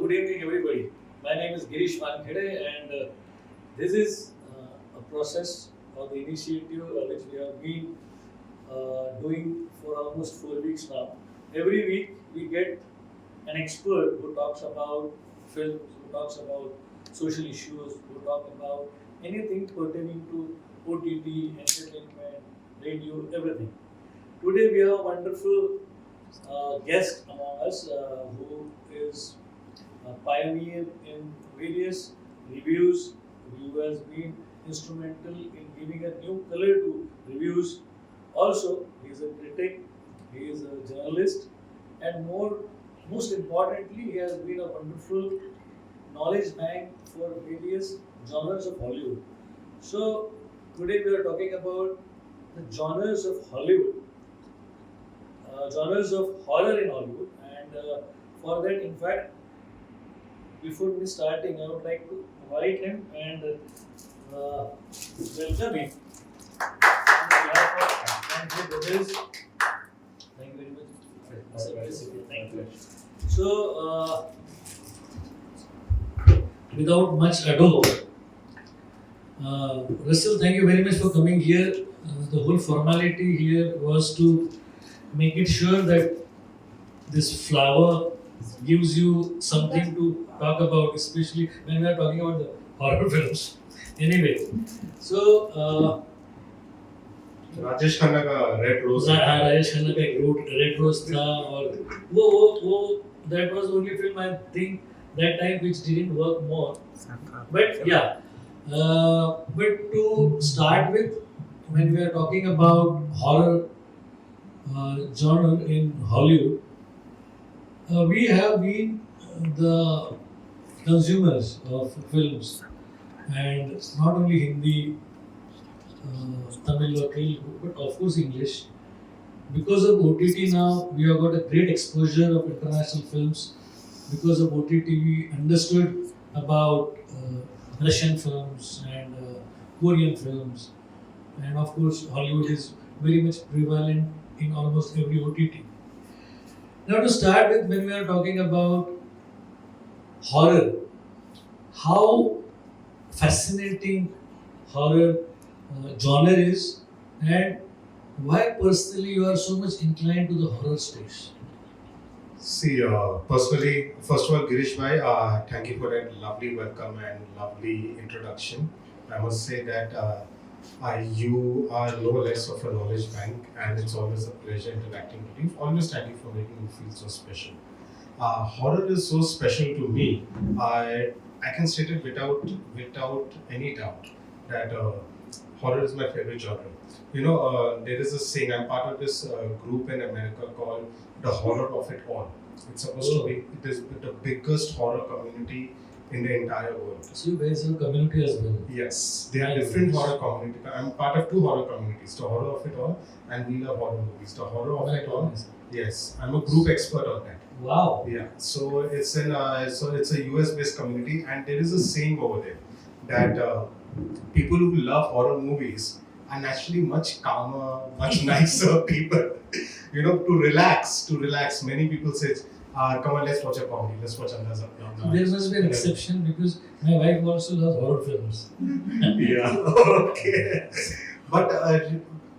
good evening everybody. My name is Girish Wankhede and this is a process or the initiative which we have been doing for almost 4 weeks now. Every week we get an expert who talks about films, who talks about social issues, who talk about anything pertaining to OTT, entertainment, radio, everything. Today we have a wonderful guest among us who is a pioneer in various reviews, who has been instrumental in giving a new color to reviews. Also, he is a critic, he is a journalist, and most importantly, he has been a wonderful knowledge bank for various genres of Hollywood. So, today we are talking about the genres of Hollywood, genres of horror in Hollywood, and for that, in fact, before we starting, I would like to invite him and welcome him. Thank you, brothers. Thank you very much. Thank you. So, without much ado, Russell, thank you very much for coming here. The whole formality here was to make it sure that this flower gives you something to talk about, especially when we are talking about the horror films. Anyway, so Rajesh Khanna का red rose Rajesh Khanna का एक red rose था और वो that was the only film I think that time which didn't work more. But yeah, but to start with, when we are talking about horror genre in Hollywood, we have been the consumers of films, and not only Hindi, Tamil or Telugu, but of course English. Because of OTT now, we have got a great exposure of international films. Because of OTT, we understood about Russian films and Korean films, and of course Hollywood is very much prevalent in almost every OTT. Now to start with, when we are talking about horror, how fascinating horror genre is, and why personally you are so much inclined to the horror space? See, personally, first of all, Girish bhai, thank you for that lovely welcome and lovely introduction. I must say that you are no less of a knowledge bank, and it's always a pleasure interacting with you. Always thank you for making me feel so special. Horror is so special to me. I can state it without any doubt that horror is my favorite genre. You know, there is a saying. I'm part of this group in America called the horror of it all. It's supposed to be it is the biggest horror community in the entire world. So you guys have a community as well. Yes, there are different horror communities. I'm part of 2 horror communities, the horror of it all and we love horror movies. The horror of it all. Yes, I'm a group expert on that. Wow. Yeah, so it's it's a US based community, and there is a saying over there that people who love horror movies are naturally much calmer, much nicer people. You know, to relax. Many people say, come on, let's watch a comedy, let's watch another. There must be an exception because my wife also loves horror films. Yeah, okay. But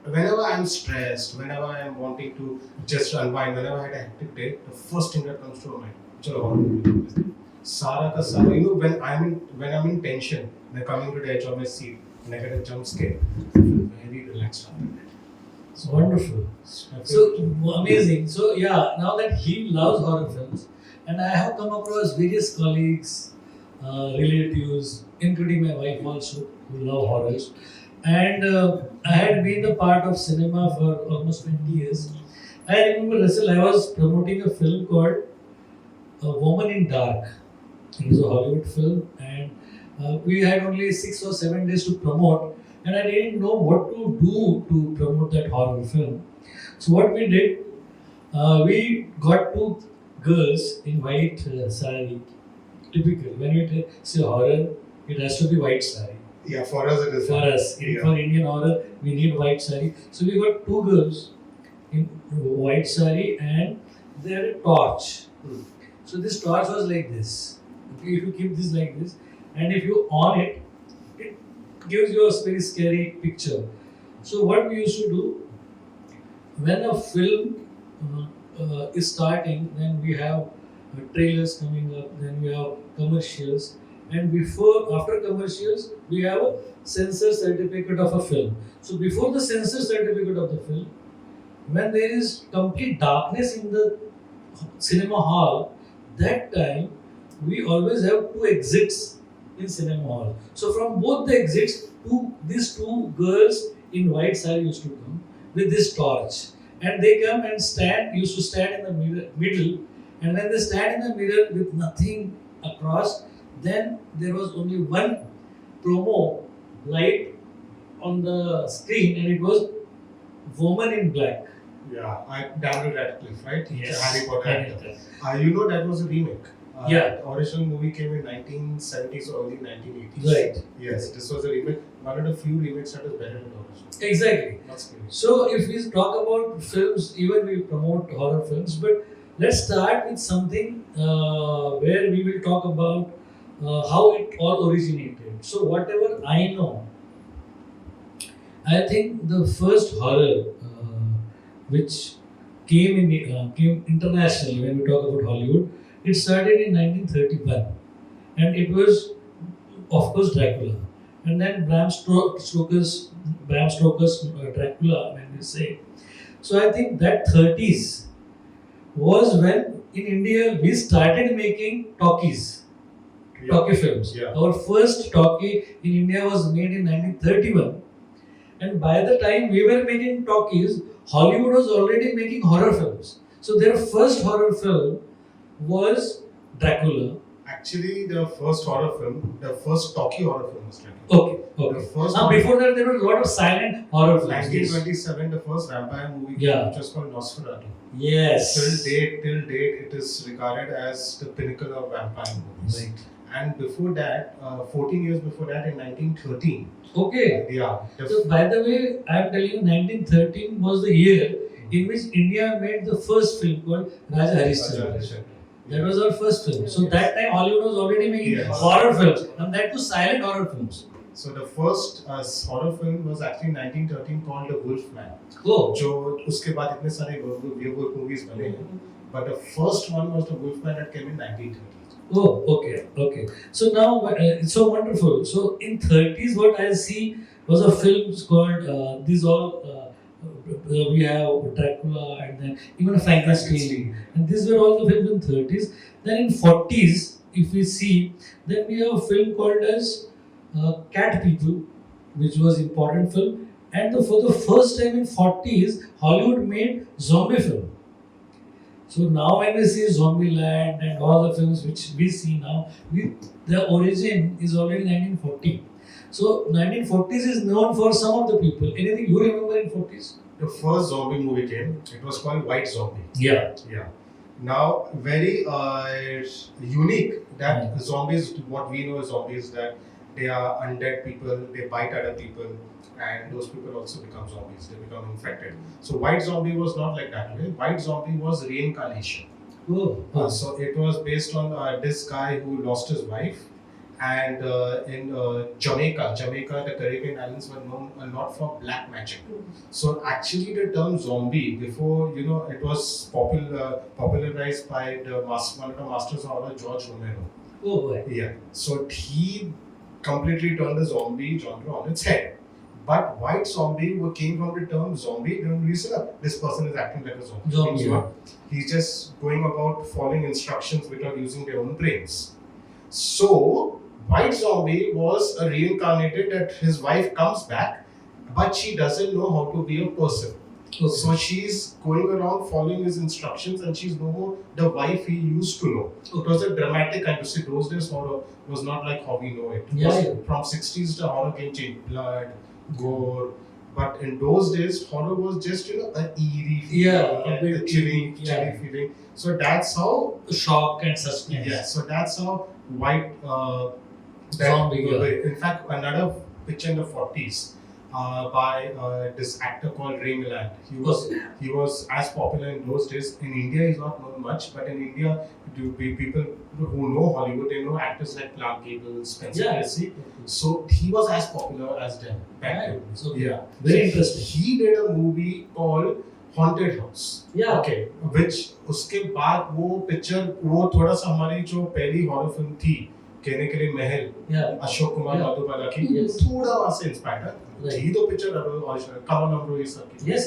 whenever I'm stressed, whenever I'm wanting to just unwind, whenever I had a hectic day, the first thing that comes to my mind, chalo horror movie. Sara ka Sara. You know, when I'm in tension, when I'm coming to the edge of my seat, and I get a jump scare, I feel very relaxed after that. So wonderful. So amazing. So yeah, now that he loves horror films, and I have come across various colleagues, relatives, including my wife also, who love horrors. And I had been a part of cinema for almost 20 years. I remember, Russell, I was promoting a film called A Woman in Dark. It was a Hollywood film, and we had only 6 or 7 days to promote, and I didn't know what to do to promote that horror film. So what we did, we got 2 girls in white sari. Typical. When we say horror, it has to be white sari. Yeah, for us it is. For us, for Indian horror, we need white sari. So we got 2 girls in white sari, and they had a torch. So this torch was like this. Okay, if you keep this like this, and if you on it, it gives you a very scary picture. So what we used to do when a film is starting, then we have trailers coming up, then we have commercials, and after commercials, we have a censor certificate of a film. So before the censor certificate of the film, when there is complete darkness in the cinema hall, that time we always have two exits in cinema hall. So from both the exits, these two girls in white saree used to come with this torch, and they come and used to stand in the middle, and when they stand in the middle with nothing across, then there was only one promo light on the screen, and it was Woman in Black. Yeah, Daniel Radcliffe, right? Yes. Harry Potter Daniel actor. Radcliffe. You know that was a remake. Yeah. The original movie came in 1970s or early 1980s. Right. Yes, this was a remake. One of the few remakes that is better than the original. Exactly. That's scary. So if we talk about films, even we promote horror films, but let's start with something where we will talk about how it all originated. So whatever I know, I think the first horror which came internationally when we talk about Hollywood, it started in 1931, and it was, of course, Dracula, and then Bram Stoker's Dracula, when we say. So I think that 30s was when in India we started making talkies, talkie films. Yeah. Our first talkie in India was made in 1931, and by the time we were making talkies, Hollywood was already making horror films. So their first horror film was Dracula. Actually, the first horror film, the first talkie horror film was Dracula. Okay. The first Now one- before that, there were a lot of silent horror films. 1927, the first vampire movie, Yeah. which was called Nosferatu. Yes. Till date, it is regarded as the pinnacle of vampire movies. Right. And before that, 14 years before that, in 1913, Okay. yeah, So by the way, I am telling you, 1913 was the year in which India made the first film called Raja Harishchandra. That was our first film. So that time Hollywood was already making Yes. horror films, and that too silent horror films. So the first horror film was actually 1913 called The Wolfman. Oh. जो उसके बाद इतने सारे werewolf movies बने हैं. But the first one was The Wolfman that came in 1930. Oh, okay. So now it's so wonderful. So in 30s, what I see was a film called these all. We have Dracula and then even Frankenstein, and these were all the films in 30s. Then in 40s, if we see, then we have a film called as Cat People, which was important film. And for the first time in 40s, Hollywood made zombie film. So now when we see Zombieland and all the films which we see now, the origin is already 1940. So 1940s is known for some of the people. Anything you remember in 40s? The first zombie movie came. It was called White Zombie. Yeah. Yeah. Now, very unique that zombies, what we know as zombies, that they are undead people, they bite other people, and those people also become zombies, they become infected. So, White Zombie was not like that. Okay? White Zombie was reincarnation. Oh. So, it was based on this guy who lost his wife, and in Jamaica, the Caribbean islands were known a lot for black magic. So actually, the term zombie, before it was popularized by one of the masters of horror, George Romero. Oh boy. Yeah. So he completely turned the zombie genre on its head. But white zombie came from the term zombie. Then we said this person is acting like a zombie. Zombie, yeah. He's just going about following instructions without using their own brains. So White Zombie was a reincarnated that his wife comes back, but she doesn't know how to be a person. Okay. So she's going around following his instructions, and she's no more the wife he used to know. It was a dramatic kind of see. Those days horror was not like how we know it. From 60s the horror came changed, blood, gore. But in those days horror was just an eerie feeling, a bit chilling feeling. So that's how shock and suspense. Yeah, so that's how white Zombie, in fact, another picture in the 40s, by this actor called Ray Milland. He was as popular in those days. In India, he's not known much, but in India, people who know Hollywood, they know actors like Clark Gable, Spencer Tracy. So he was as popular as them back then. So Yeah, very interesting. He did a movie called Haunted House. Yeah. Okay. Which उसके बाद वो picture वो थोड़ा सा हमारी जो पहली horror film थी कहने के लिए महल अशोक कुमार मधुबाला की थोड़ा वहाँ से इंस्पायर्ड है थी तो पिक्चर ओरिजिनल कमल अमरो ये सब की यस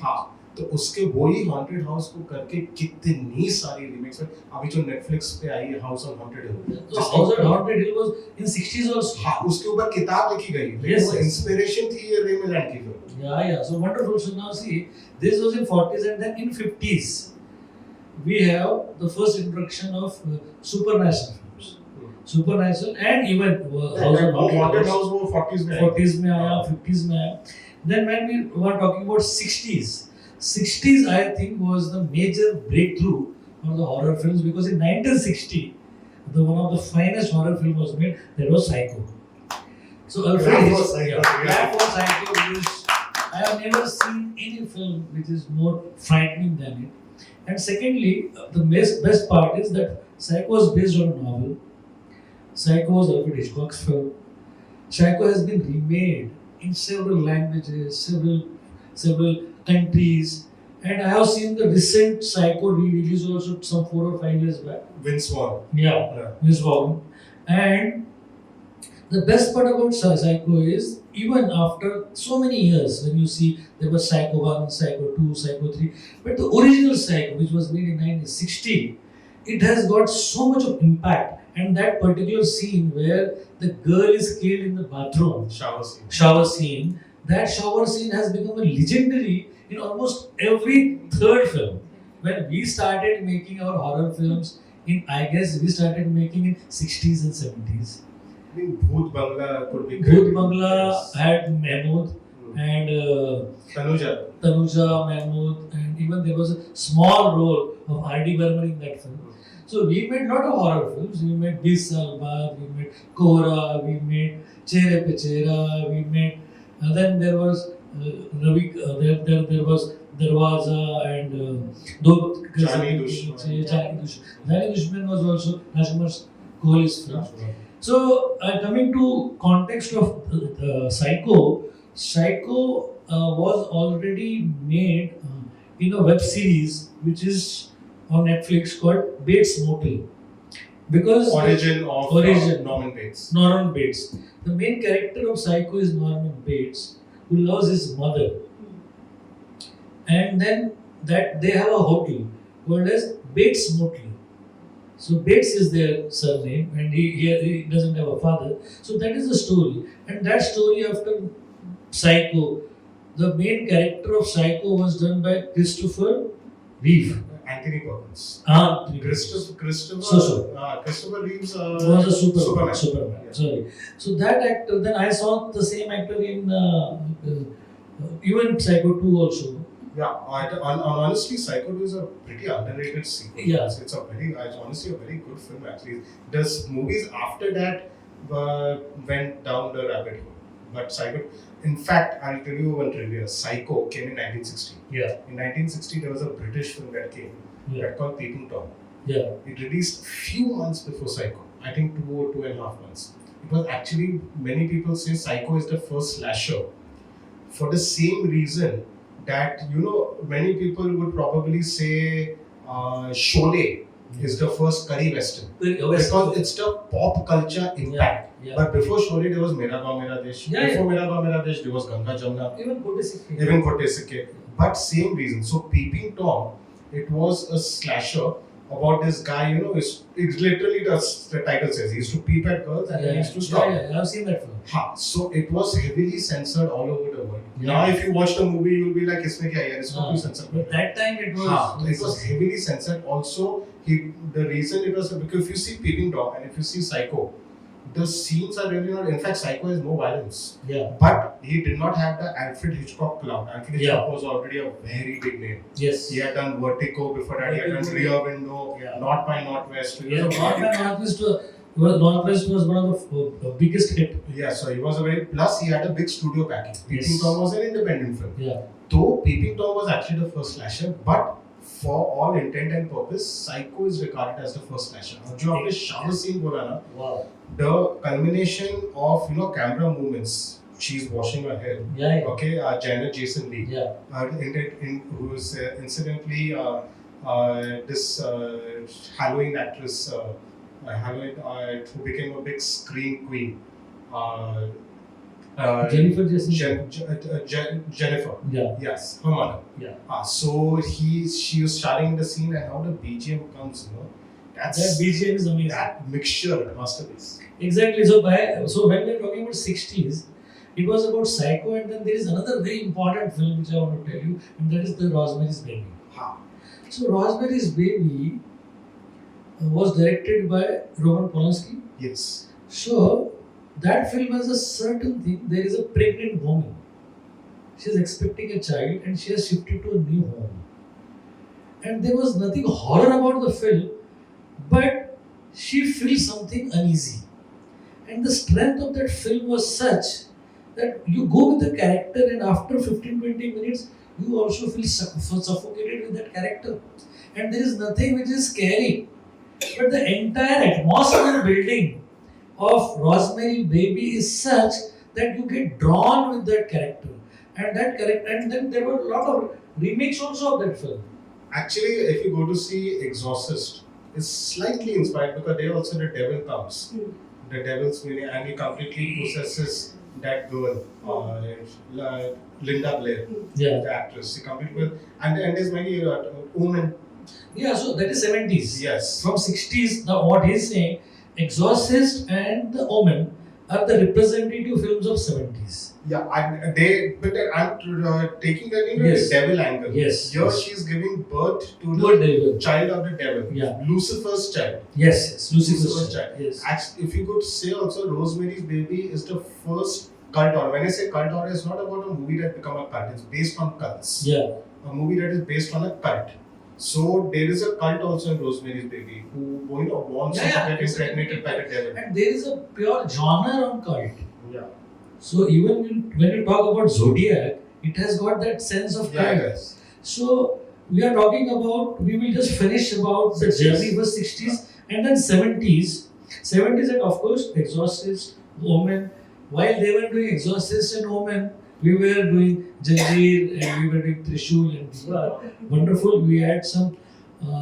हाँ तो उसके वही हॉन्टेड हाउस को करके कितनी सारी रीमेक्स में अभी जो नेटफ्लिक्स पे आई है house on haunted hill house on haunted hill was in 60s also हाँ उसके ऊपर किताब लिखी गई लेकिन वो इंस्पिरेशन थी ये रे मिलैंड की film Yeah, so wonderful. So now see, this was in 40s and then in 50s, we have the first introduction of supernatural films. Supernatural and even Haunted House वो 40s में आया, 50s में आया. Then when we were talking about 60s I think was the major breakthrough for the horror films because in 1960, one of the finest horror film was made. That was Psycho. So That was Psycho. I have never seen any film which is more frightening than it. And secondly, the best part is that Psycho was based on a novel. Psycho was Alfred Hitchcock's film. Psycho has been remade in several languages, several countries. And I have seen the recent Psycho re-release also some 4 or 5 years back. Vince Vaughn. Yeah. Vince Vaughn. And the best part about Psycho is even after so many years, when you see there was Psycho 1, Psycho 2, Psycho 3, but the original Psycho, which was made in 1960, it has got so much of impact. And that particular scene where the girl is killed in the bathroom, shower scene, that shower scene has become a legendary in almost every third film. When we started making our horror films, I guess we started making in 60s and 70s. I mean, Bhoot Bangla could be Bhoot Bangla had Mahmood and Tanuja, Mahmood, and even there was a small role of R.D. Burman in that film. So we made lot of horror films. We made Bis Salbad, we made Kora, we made Chere Pe Chera, we made. Then there was there was Darwaza and Jani Dushman. Jani Dushman was also Rajkumar Kohli's film. So coming to context of Psycho was already made in a web series which is on Netflix called Bates Motel. Because origin of Norman Bates. Norman Bates. The main character of Psycho is Norman Bates, who loves his mother. And then that they have a hotel called as Bates Motel. So Bates is their surname, and he doesn't have a father. So that is the story. And that story after Psycho, the main character of Psycho was done by Christopher Reeve. Anthony Perkins. Christopher Reeves was a Superman. Yeah. Sorry. So that actor, then I saw the same actor in even Psycho 2 also. Yeah, honestly, Psycho 2 is a pretty underrated sequel. Yeah. It's honestly a very good film actually. The movies after that went down the rabbit hole. But Psycho, in fact, I'll tell you one trivia. Psycho came in 1960. Yeah. In 1960, there was a British film that came that called Peeping Tom. Yeah. It released few months before Psycho. I think 2.5 months. It was actually, many people say Psycho is the first slasher. For the same reason that, many people would probably say Sholay is the first curry western. Because it's the pop culture impact. Yeah. But before Sholay, there was Mera Gaon Mera Desh. Before Mera Gaon Mera Desh, there was Ganga Jamna. Even Kote Sikhe. But same reason. So Peeping Tom, it was a slasher about this guy, it's literally the title says. He used to peep at girls and he used to stop. Yeah, I've seen that film. So it was heavily censored all over the world. Now if you watch the movie, you'll be like, isme kya hai? It's not censored. But that time it was heavily censored. Also, the reason it was, because if you see Peeping Tom and if you see Psycho, the scenes are really not. In fact, Psycho has no violence. Yeah. But he did not have the Alfred Hitchcock clout. Alfred Hitchcock was already a very big name. Yes. He had done Vertigo before that. He had done Rear Window, North by Northwest. North by Northwest Northwest was one of the biggest hit. Yeah, so he was a very plus. He had a big studio package. Peeping Yes. Tom was an independent film. Yeah. Though Peeping Tom was actually the first slasher, but for all intent and purpose, Psycho is regarded as the first slasher. और जो आपने शाम scene बोला ना, Wow. the culmination of camera movements. She's washing her hair. Yeah. Yeah. Okay, Janet Jason Leigh. Yeah. Who is incidentally this Halloween actress, Halloween, who became a big screen queen. Jennifer Jason. Jennifer. Yeah. Yes, her mother. Yeah. So she was starting the scene, and how the BGM comes, That BGM is amazing. That mixture, masterpiece. Exactly. So when we're talking about 60s, it was about Psycho, and then there is another very important film which I want to tell you, and that is the Rosemary's Baby. Ha. So Rosemary's Baby was directed by Roman Polanski. Yes. So that film has a certain thing. There is a pregnant woman. She is expecting a child, and she has shifted to a new home. And there was nothing horror about the film, but she feels something uneasy. And the strength of that film was such that you go with the character, and after 15-20 minutes, you also feel suffocated with that character. And there is nothing which is scary. But the entire atmosphere building of Rosemary Baby is such that you get drawn with that character. And then there were a lot of remakes also of that film. Actually, if you go to see Exorcist, it's slightly inspired because there also the devil comes. The devil's meaning, and he completely possesses that girl, Linda Blair, the actress. She completely, and there's many women. Yeah, so that is 70s. Yes. From 60s, now what he's saying, Exorcist and The Omen are the representative films of 70s. Yeah, I'm taking that into Yes. the devil angle. Yes. Here Yes. she's giving birth to Good the devil. child of the devil. Yeah. Lucifer's child. Yes, Lucifer's Lucifer's child. child. Yes. Actually, if you could say also, Rosemary's Baby is the first cult horror. When I say cult horror, it's not about a movie that become a cult. It's based on cults. Yeah. A movie that is based on a cult. So there is a cult also in Rosemary's Baby who wants to get impregnated by the devil. And there is a pure genre on cult. Yeah. So even when you talk about Zodiac, it has got that sense of cult. Yes. So we are talking about, we will just finish about the 60s. journey was 60s and then 70s. 70s and of course Exorcist, Omen. While they were doing Exorcist and Omen, we were doing Janjeer and we were doing Trishul and Diwar. Wonderful. We had some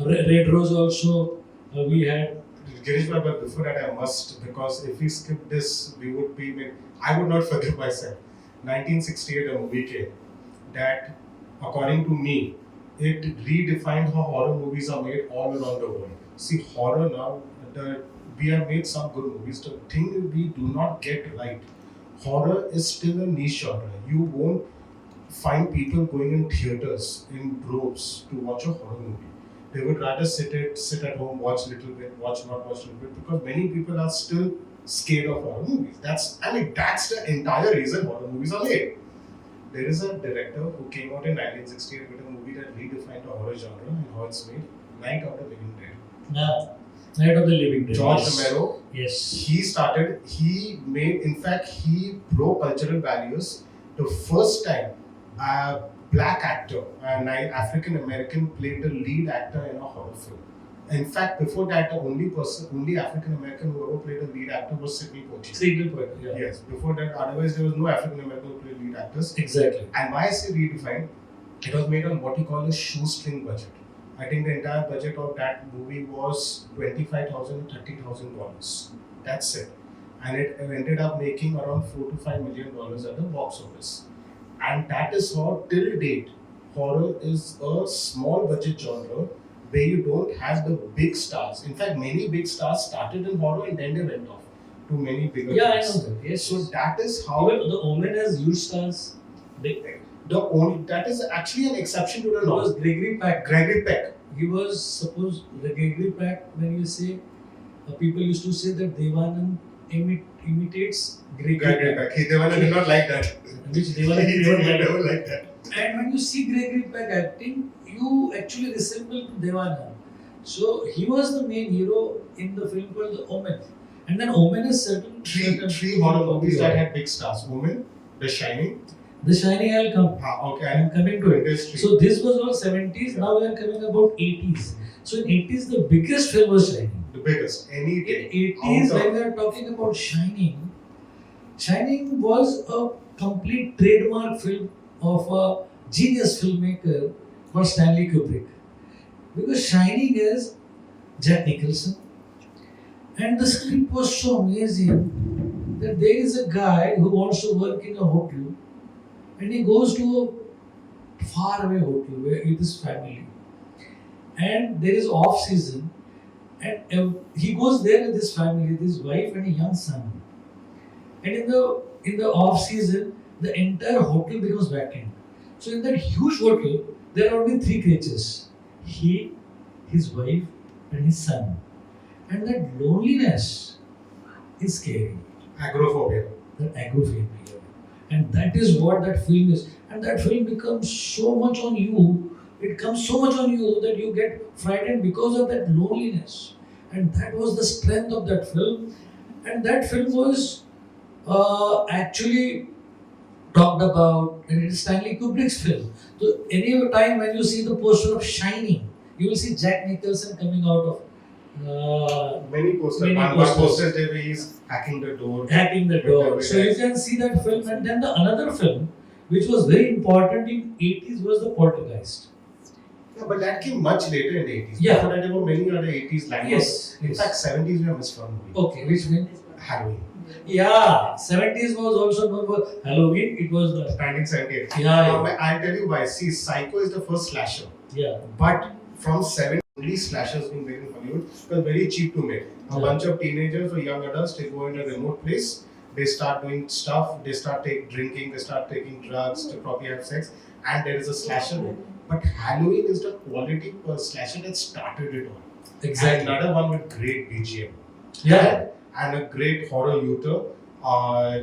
Red Rose also. We had. Girish, but before that I must, because if we skip this, I would not forgive myself. 1968, a movie came that, according to me, it redefined how horror movies are made all around the world. See, horror now, we have made some good movies. The thing we do not get right, horror is still a niche genre. You won't find people going in theaters in droves to watch a horror movie. They would rather sit at home, watch a little bit, watch a little bit, because many people are still scared of horror movies. That's the entire reason horror movies are made. There is a director who came out in 1968 with a movie that redefined the horror genre and how it's made, Night of the Living Dead. Yeah. Night of the Living Dead. George Yes. Romero. Yes. He broke cultural values. The first time a black actor, an African American, played the lead actor in a horror film. In fact, before that, the only African American who ever played a lead actor was Sidney Poitier. Single point. Yeah. Yes, before that, otherwise there was no African American who played lead actors. Exactly. And why I say redefined, it was made on what you call a shoestring budget. I think the entire budget of that movie was $25,000 to $30,000. That's it. And it ended up making around $4 to $5 million at the box office. And that is how, till date, horror is a small budget genre where you don't have the big stars. In fact, many big stars started in horror and then they went off to many bigger Yeah, films. I know that. Yes. So that is how Even the Omen has huge stars. that is actually an exception to the It was law. Gregory Peck. Gregory Peck. He was supposed Gregory Peck. When you say, people used to say that Devanand imitates Gregory Gregory Peck. Peck. Devanand did not like that. Which Devanand He did not never like. liked that. And when you see Gregory Peck acting, you actually resemble to Devanand. So he was the main hero in the film called The Omen. And then Omen is certain. Three horror movies that had big stars. Omen, The Shining. The Shining, I'll come. Okay. I'm coming to it. Industry. So this was all 70s. Now we are coming about 80s. So in 80s, the biggest film was Shining. The biggest. Any In day. 80s, when we are talking about Shining, Shining was a complete trademark film of a genius filmmaker called Stanley Kubrick. Because Shining is Jack Nicholson, and the script was so amazing that there is a guy who wants to work in a hotel, and he goes to a faraway hotel where with his family, and there is off season, and he goes there with his family, with his wife and a young son. And in the off season, the entire hotel becomes vacant. So in that huge hotel, there are only three creatures: he, his wife, and his son. And that loneliness is scary. Agoraphobia. That agoraphobia. And that is what that film is. And that film becomes so much on you. It comes so much on you that you get frightened because of that loneliness. And that was the strength of that film. And that film was actually talked about, and it is Stanley Kubrick's film. So any time when you see the poster of Shining, you will see Jack Nicholson coming out of Many posters. many One posters. poster there is hacking the door. hacking the door. So you can see that film, and then the another film which was very important in 80s was the Poltergeist. Yeah, but that came much later in the 80s. Yeah. Before that, there were many other 80s languages. Yes. In yes. fact, 70s we have missed one movie. Okay, which one? Halloween. Yeah, 70s was also known for Halloween. It was the 1978. yeah. I'll tell you why. See, Psycho is the first slasher. Yeah. But from 70s, only slashers being made in Hollywood because very cheap to make. A Yeah. bunch of teenagers or young adults, they go in a remote place, they start doing stuff, they start drinking, they start taking drugs, they probably have sex, and there is a slasher. But Halloween is the quality slasher that started it all. Exactly. And another one with great BGM. Yeah. And a great horror author,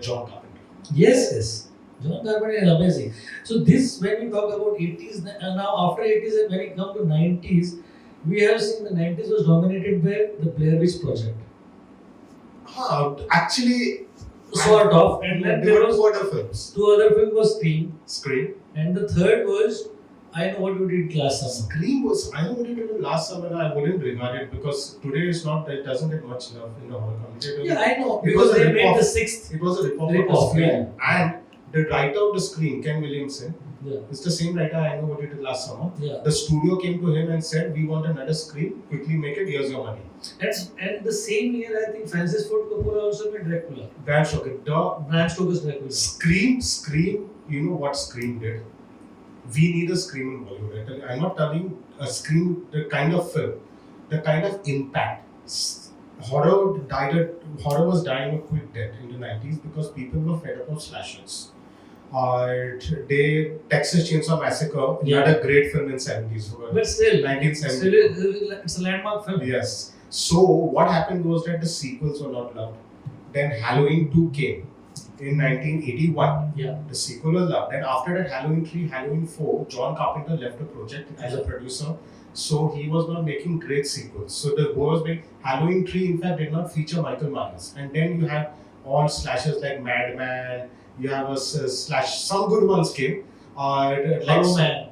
John Carpenter. Yes, yes. John Carpenter is amazing. So this, when we talk about 80s, now after 80s and when we come to 90s, we have seen the 90s was dominated by the Blair Witch Project. Actually, Sort of. And then there there were was two other films. two other films was Scream. and the third was I Know What You Did Last Summer. Scream was, I know what it did last summer, I wouldn't regard it because today it's not, it doesn't get much love in the horror community. Yeah, I know. It was Because a they made rip-off. the sixth. It was a rip-off Rip-off, of the Scream. yeah. And the writer of the Scream, Ken Williamson, Yeah. is the same writer I Know What You Did Last Summer. Yeah. The studio came to him and said, we want another Scream, quickly make it, here's your money. And the same year, I think Francis Ford Coppola also made Dracula. Bram Stoker. The Bram Stoker's Dracula. Scream, you know what Scream did? We need a Scream in Bollywood. I'm not telling you a Scream, the kind of film, the kind of impact. Horror was dying a quick death in the 90s because people were fed up of slashers. Texas Chainsaw Massacre, Yeah. another great film in 70s. But still, 1970. it's a landmark film. Yes. So what happened was that the sequels were not loved. Then Halloween 2 came in 1981. Yeah. The sequel was loved. Then after that, Halloween 3, Halloween 4, John Carpenter left the project as a producer. So he was not making great sequels. So the goal was big. Halloween 3, in fact, did not feature Michael Myers. And then you have all slashers like Madman. You have a slash. Some good ones came. Like Hollow Man.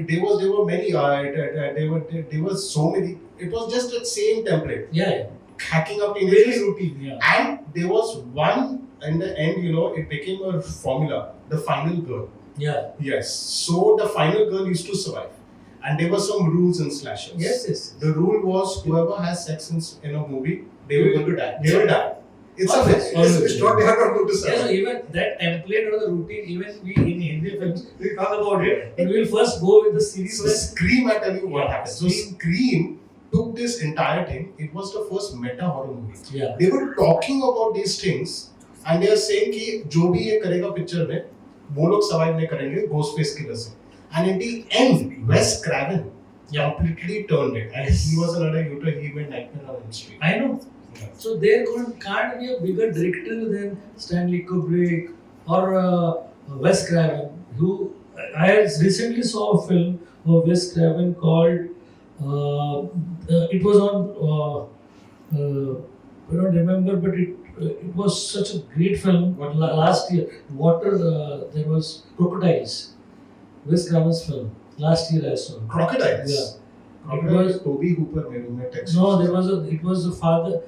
there were many. There were so many. It was just the same template. Yeah. Hacking up Very teenagers. routine. Yeah. And there was one in the end, it became a formula. The final girl. Yeah. Yes. So the final girl used to survive. And there were some rules in slashers. Yes. The rule was whoever has sex in a movie, they were going to die. They will die. It's a Always, fact. always. It's not they are not going to Yeah, so survive. even that template or the routine, even we in Hindi films, we talk about it, and we'll first go with the series. So Scream, I tell you what Yeah, happened. So Scream took this entire thing. It was the first meta horror movie. Yeah. They were talking about these things and they are saying कि जो भी ये करेगा picture में वो लोग survive नहीं करेंगे ghost face killer से. And in the end, Wes Craven completely turned it. And he was another YouTuber. He made Nightmare on Elm Street. I know. Yeah. So there can't be a bigger director than Stanley Kubrick or Wes Craven. Who I recently saw a film of Wes Craven called. It was on I don't remember, but it was such a great film. What? Last year, water there was crocodiles. Wes Craven's film. Last year I saw. Crocodiles. Yeah. Crocodile was Toby Hooper made in Texas. No, it was a father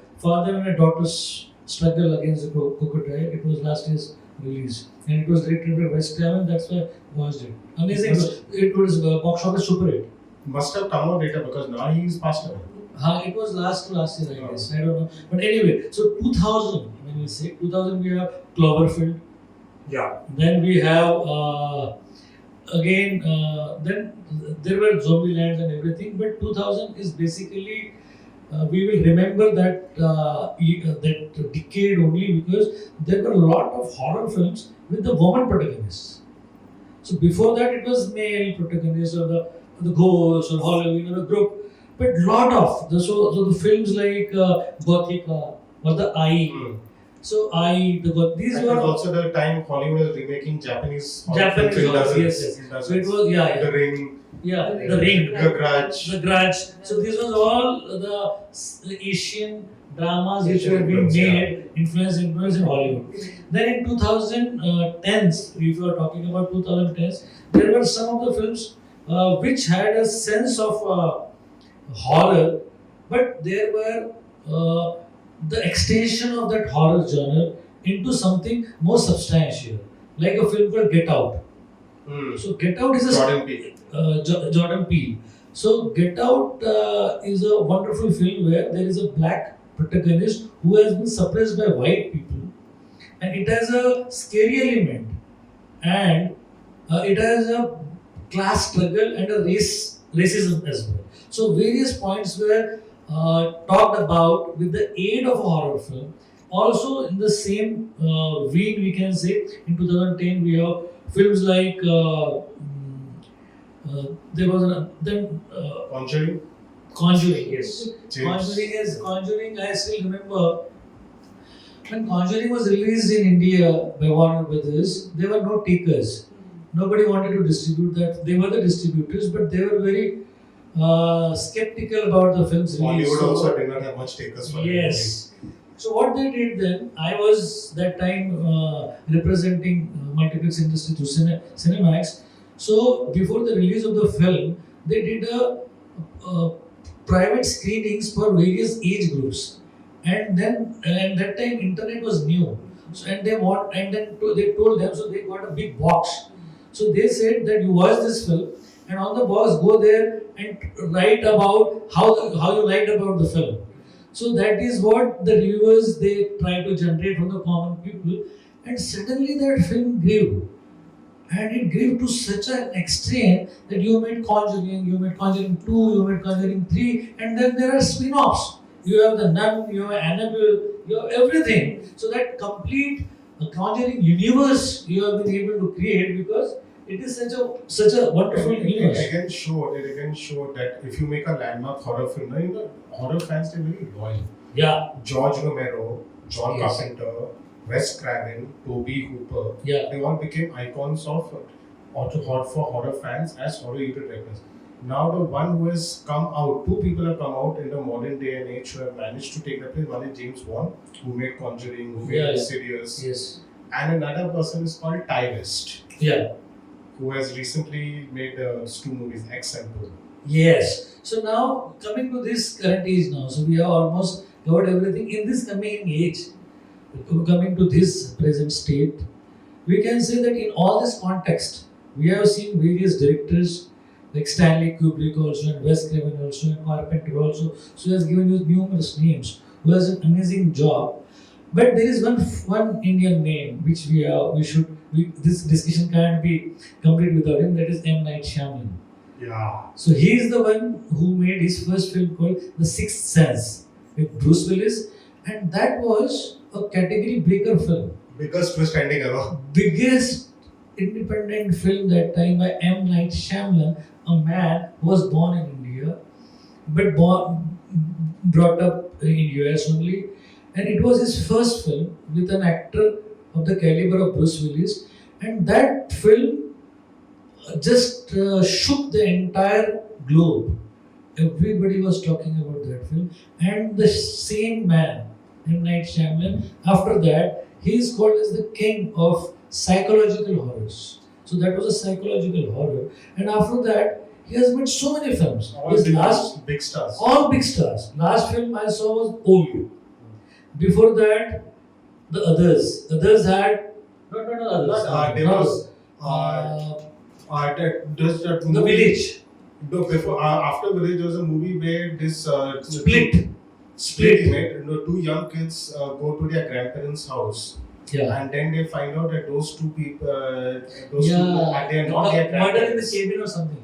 and a daughter's struggle against the crocodile. It was last year's release, and it was directed by Wes Craven. That's why I watched it. Amazing. It was box office super hit. Must have come out later because now he's passed away. It was last year, I guess. I don't know. But anyway, so 2000, when we say 2000, we have Cloverfield. Yeah. Then we have, then there were Zombielands and everything. But 2000 is basically, we will remember that decade only because there were a lot of horror films with the woman protagonists. So before that, it was male protagonists or the ghost or Halloween or a group. But lot of the films like Gothica or the Eye. So these And were also the time Hollywood was remaking Japanese horror, yes. So it was The Ring, the Ring, The Grudge. the Grudge. So this was all the Asian dramas which were being made, influence in Hollywood. Then in 2010s, if you are talking about 2010s, there were some of the films which had a sense of horror, but there were the extension of that horror genre into something more substantial, like a film called Get Out. So Get Out is Jordan Peele. So Get Out is a wonderful film where there is a black protagonist who has been suppressed by white people, and it has a scary element, and it has a class struggle and a racism as well. So various points were talked about with the aid of a horror film. Also in the same vein, we can say in 2010 we have films like there was Conjuring, yes. Conjuring. I still remember when Conjuring was released in India by Warner Brothers. There were no takers. Nobody wanted to distribute that. They were the distributors, but they were very skeptical about the film's release. Hollywood also did not have much takers for it. Yes. So what they did then, I was that time representing multiplex industry through Cinemax. So before the release of the film, they did a private screenings for various age groups, and that time internet was new. So they told them, so they got a big box. So they said that you watch this film, and on the box go there and write about how you liked about the film. So that is what the reviewers they try to generate from the common people, and suddenly that film grew, and it grew to such an extent that you made Conjuring, you made Conjuring 2, you made Conjuring 3, and then there are spin-offs. You have the Nun, you have Annabelle, you have everything. So that complete Conjuring universe you have been able to create because it is such a wonderful universe. It again showed that if you make a landmark horror film, horror fans are very loyal. Yeah. George Romero, John Yes. Carpenter, Wes Craven, Toby Hooper, Yeah. they all became icons of for horror fans as horror directors. Now the one who has come out, two people have come out in the modern day and age who have managed to take that place. One is James Wan, who made Conjuring, who made Insidious, Yes. and another person is called Ty West, Yeah. who has recently made two movies, X and Bull. Yes. So now coming to this current age now, so we have almost covered everything in this coming age. Coming to this present state, we can say that in all this context, we have seen various directors like Stanley Kubrick also and Wes Craven also and Carpenter also. So he has given you numerous names who has an amazing job. But there is one Indian name which this discussion can't be complete without him. That is M. Night Shyamalan. Yeah. So he is the one who made his first film called The Sixth Sense with Bruce Willis, and that was a category breaker film. Biggest twist ending ever. Biggest independent film that time by M. Night Shyamalan, a man who was born in India but brought up in US only, and it was his first film with an actor of the caliber of Bruce Willis, and that film just shook the entire globe. Everybody was talking about that film, and the same man M. Night Shyamalan. After that, he is called as the king of psychological horrors. So that was a psychological horror. And after that, he has made so many films. All His big, last, big stars. all big stars. Last film I saw was Old. Before that, the others. Others had no others. There No. was The Village. Before after Village, there was a movie where this Split. Split made. Two young kids go to their grandparents' house. Yeah. And then they find out that those two people, Yeah. they are not their Murder in the grandparents. Cabin or something.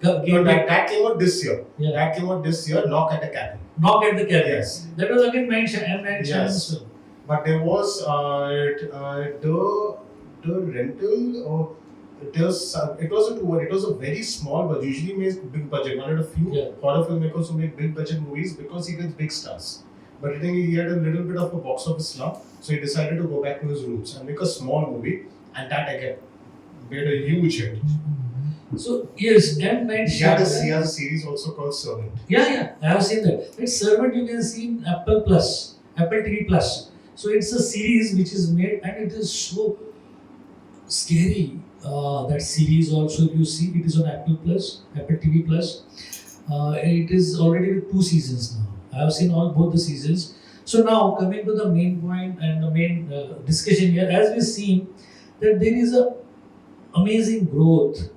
No, that came out this year. Yeah. That came out this year. Knock at the Cabin. Knock at the Cabin. Yes. That was again mentioned. And Yes. mentioned. But there was the rental or it was a very small but usually makes big budget. One of the few Yeah. horror filmmakers who make big budget movies because he gets big stars. But I think he had a little bit of a box office slump, so he decided to go back to his roots and make a small movie, and that again made a huge hit. So yes, M. Night He has Shyamalan. a series also called Servant. Yeah, I have seen that. That Servant you can see in Apple TV Plus. So it's a series which is made and it is so scary. That series also, if you see, it is on Apple TV Plus. It is already with 2 seasons now. I have seen both the seasons. So now coming to the main point and the main discussion here, as we've seen that there is a amazing growth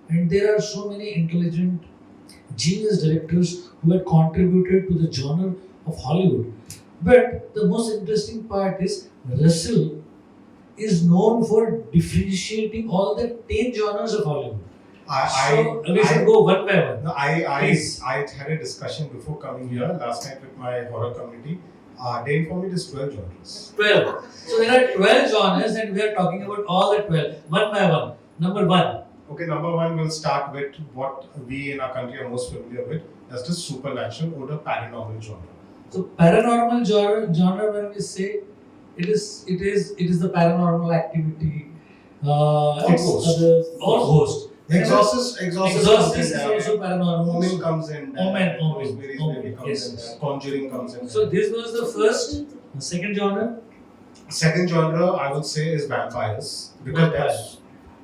and there are so many intelligent genius directors who had contributed to the genre of Hollywood. But the most interesting part is Russell is known for differentiating all the 10 genres of Hollywood. We should go one by one. No, Please. I had a discussion before coming here last night with my horror community. They informed me there's 12 genres. 12. So there are 12 genres and we are talking about all the 12, one by one. Number 1. Okay, number one, we'll start with what we in our country are most familiar with. That's the supernatural or the paranormal genre. So paranormal genre when we say it is the paranormal activity. Ghost. Or ghost. Exorcist Exorcist comes is in there. also paranormal. Omen comes in there. Omen. Rosemary's Baby comes Yes. in there. Conjuring comes in So there. this was the first. The second genre. Second genre, I would say, is vampires. Because that's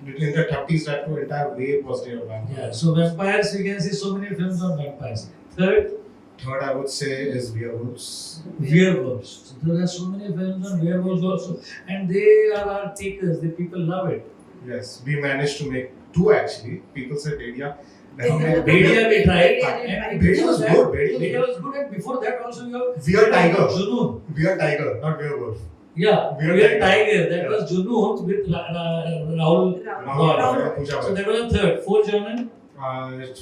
in the 30s, that entire wave was there of vampires. Yeah. So vampires, we can see so many films on vampires. Third, Third, I would say, is werewolves. werewolves. So there are so many films on werewolves also, and they are our takers. The people love it. Yes, we managed to make 2 actually. People said Bedia. Bedia we tried. And Bedia was before good. that- Bedia was good, and before that also you have Weird Tiger. Junoon. Weird Tiger, not werewolf. Yeah, Weird Weird Tiger. Tiger. That Yeah. was Junoon with Rahul. Rahul Puja. So that was the third. Fourth genre,